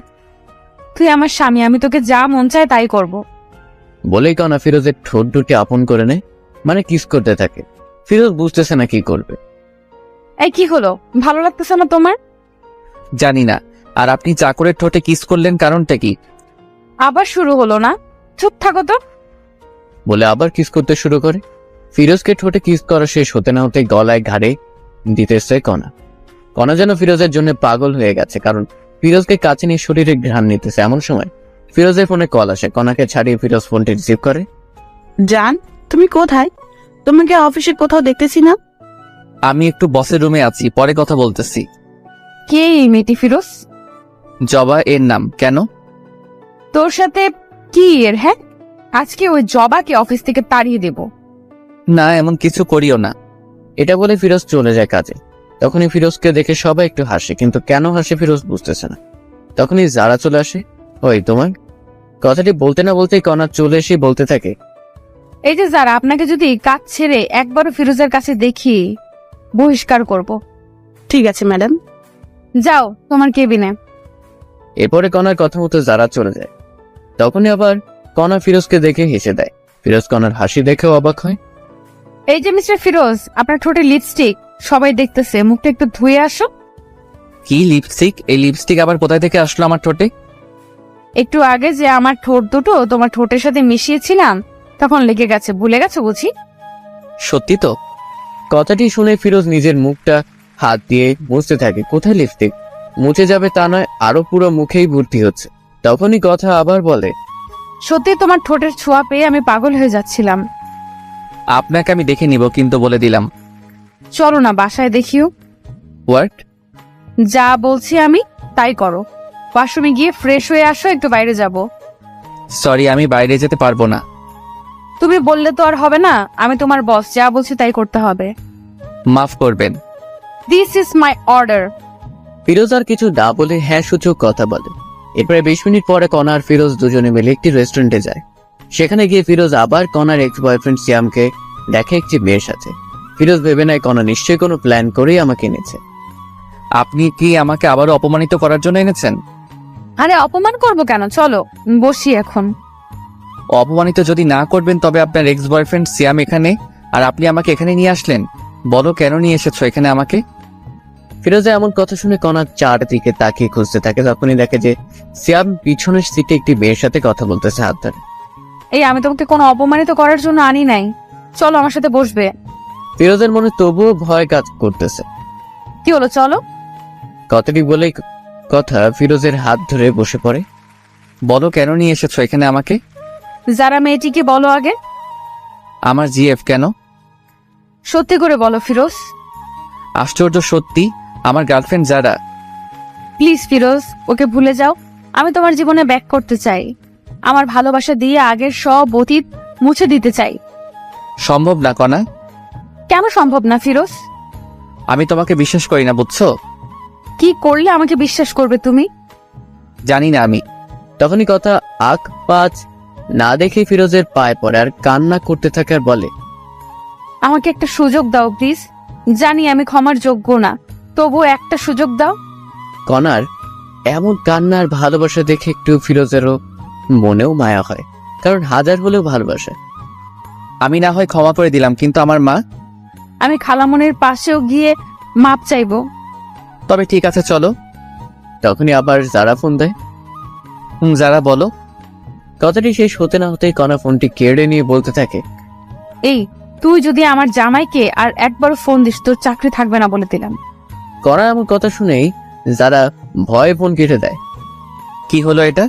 C: তুই আমার স্বামী, আমি তোকে যা মন চায় তাই করব।
B: বলেই কণা ফিরোজের ঠোঁট দুটি আপন করে নেয়, মানে কিস করতে থাকে। ফিরোজ বুঝতেছে না কি করবে।
C: এই কি হলো, ভালো লাগতেছে না তোমার?
B: জানি না। আর আপনি চাকরের ঠোঁটে কিস করলেন, কারণটা কি?
C: আবার শুরু হলো না? চুপ থাকো তো।
B: বলে আবার কিস করতে শুরু করে। ফিরোজকে ঠোঁটে কিস করা শেষ হতে না হতে গলায় ঘাড়ে দিতেছে কণা। কণা যেন ফিরোজের জন্য পাগল হয়ে গেছে, কারণ ফিরোজকে কাছে নিয়ে শরীরে ঘ্রাণ নিতেছে। এমন সময় ফিরোজের ফোনে কল আসে। কণাকে ছাড়িয়ে ফিরোজ ফোনটি রিসিভ করে।
H: জান, তুমি কোথায়? তোমাকে অফিসে কোথাও দেখতেছি না।
B: আমি একটু বসের রুমে আছি, পরে কথা বলতেছি।
C: কে এই মেয়েটি ফিরোজ?
B: জবা এর নাম। কেন?
C: তোর সাথে কি এর? হ্যাঁ, আজকে ওই জবাকে অফিস থেকে তাড়িয়ে দেব।
B: না, এমন কিছু করিও না। এটা বলে ফিরোজ চলে যায় কাজে। তখনই ফিরোজকে দেখে সবাই একটু হাসে, কিন্তু কেন হাসে ফিরোজ বুঝতেছে না। তখনই যারা চলে আসে। ওই তোমার কথাটি বলতে না বলতেই কণা চলে এসে বলতে থাকে,
C: এই যে যারা, আপনাকে যদি কাজ ছেড়ে একবারও ফিরোজের কাছে দেখি বহিষ্কার করব।
H: ঠিক আছে ম্যাডাম।
C: যাও তোমার কেবিনে।
B: এরপরে কণার কথা মতো যারা চলে যায়। তখনই আবার কণা ফিরোজকে দেখে হেসে দেয়। ফিরোজ কণার হাসি দেখেও অবাক হয়।
C: এই যে মিস্টার ফিরোজ, আপনার ঠোঁটে লিপস্টিক, সবাই দেখতেছে, মুখটা একটু ধুয়ে আসো।
B: কি লিপস্টিক? এই লিপস্টিক আবার কোথায় থেকে আসলো আমার ঠোঁটে?
C: একটু আগে যে আমার ঠোঁট দুটো তোমার ঠোঁটের সাথে মিশিয়েছিলাম, তখন লেগে গেছে, ভুলে গেছো বুঝি?
B: সত্যি তো? কথাটি শুনে ফিরোজ নিজের মুখটা হাত দিয়ে মুছতে থাকে। কোথায় লিপস্টিক? মুছে যাবে তা নয়, আরো পুরো মুখেই ভর্তি হচ্ছে। তখনই কথা আবার বলে,
C: সত্যি তোমার ঠোঁটের ছোঁয়া পেয়ে আমি পাগল হয়ে যাচ্ছিলাম।
B: আপনাকে আমি দেখে নিব, কিন্তু বলে দিলাম।
C: চলো না বাসায় দেখিও।
B: হোয়াট?
C: যা বলছি আমি তাই করো। ওয়াশরুমে গিয়ে ফ্রেশ হয়ে আসো, একটু বাইরে যাব।
B: সরি, আমি বাইরে যেতে পারবো না।
C: তুমি বললে তো আর হবে না, আমি তোমার বস, যা বলছি তাই করতে হবে।
B: মাফ করবেন।
C: This is my order.
B: Firoz আর কিছু না বলে হ্যাঁ সূচক কথা বলে। এরপরে 20 মিনিট পরে কণা আর ফিরোজ দুজনে মিলে একটি রেস্টুরেন্টে যায়। সেখানে গিয়ে ফিরোজ আবার কণার এক্স বয়ফ্রেন্ড সিয়ামকে দেখে একটি মেয়ের সাথে। ফিরোজ ভেবে নেয় কণা নিশ্চয়ই কোনো প্ল্যান করেই আমাকে এনেছে। আপনি কি আমাকে আবারও অপমানিত করার জন্য এনেছেন?
C: আরে অপমান করব কেন, চলো বসি এখন।
B: অপমানিত যদি না করবেন তবে আপনার এক্স বয়ফ্রেন্ড সিয়াম এখানে, আর আপনি আমাকে এখানে নিয়ে আসলেন। বলো কেন নিয়ে এসেছো এখানে আমাকে? ফিরোজা এমন কথা শুনে কণার চারদিকে তাকিয়ে খুঁজতে থাকে। তখনই দেখে যে সিয়াম পিছনের সিটে একটি মেয়ের সাথে কথা বলতেছে হাত ধরে।
C: এই আমি তোমাকে কোনো অপমানিত করার জন্য আনি নাই, চলো আমার সাথে বসবে।
B: ফিরোজের মনে তবুও ভয় কাজ করতেছে।
C: কি হলো, চলো।
B: কথাটি বলেই কথা ফিরোজের হাত ধরে বসে পড়ে। বলো কেন নিয়ে এসেছো এখানে আমাকে?
C: যারা মেয়েটিকে বলো আগে।
B: আমার জিএফ কেন?
C: সত্যি করে বলো ফিরোজ।
B: আশ্চর্য, সত্যি আমার গার্লফ্রেন্ড যারা।
C: প্লিজ ফিরোজ, ওকে ভুলে যাও। আমি তোমার জীবনে ব্যাক করতে চাই। আমার ভালোবাসা দিয়ে আগের সব অতীত মুছে দিতে চাই।
B: সম্ভব না কণা।
C: কেন সম্ভব না ফিরোজ?
B: আমি তোমাকে বিশ্বাস করি না, বুঝছো?
C: কি করলে আমাকে বিশ্বাস করবে তুমি?
B: জানি না আমি। তখনই কথা আখ পাঁচ না দেখে ফিরোজের পায়ে পড়ে আর কান্না করতে থাকে আর বলে,
C: আমাকে একটা সুযোগ দাও প্লিজ। জানি আমি ক্ষমার যোগ্য না, তবু একটা সুযোগ দাও।
B: কণার এমন কান্নার ভালোবাসা দেখে একটু ফিরোজেরও মনেও মায়া হয়, কারণ হাজার হলেও ভালোবাসে। আমি না হয় ক্ষমা করে দিলাম, কিন্তু আমার মা।
C: আমি খালামনির পাশেও গিয়ে মাপ চাইবো।
B: তবে ঠিক আছে চলো। তখনই আবার যারা ফোন দেয়। যারা বলো। কথাটি শেষ হতে না হতেই কণা ফোনটি কেড়ে নিয়ে বলতে থাকে,
C: এই তুই যদি আমার জামাইকে আর একবার ফোন দিস, তোর চাকরি থাকবে না বলে দিলাম।
B: কণা এমন কথা শুনেই যারা ভয়ে ফোন কেটে দেয়। কি হলো এটা?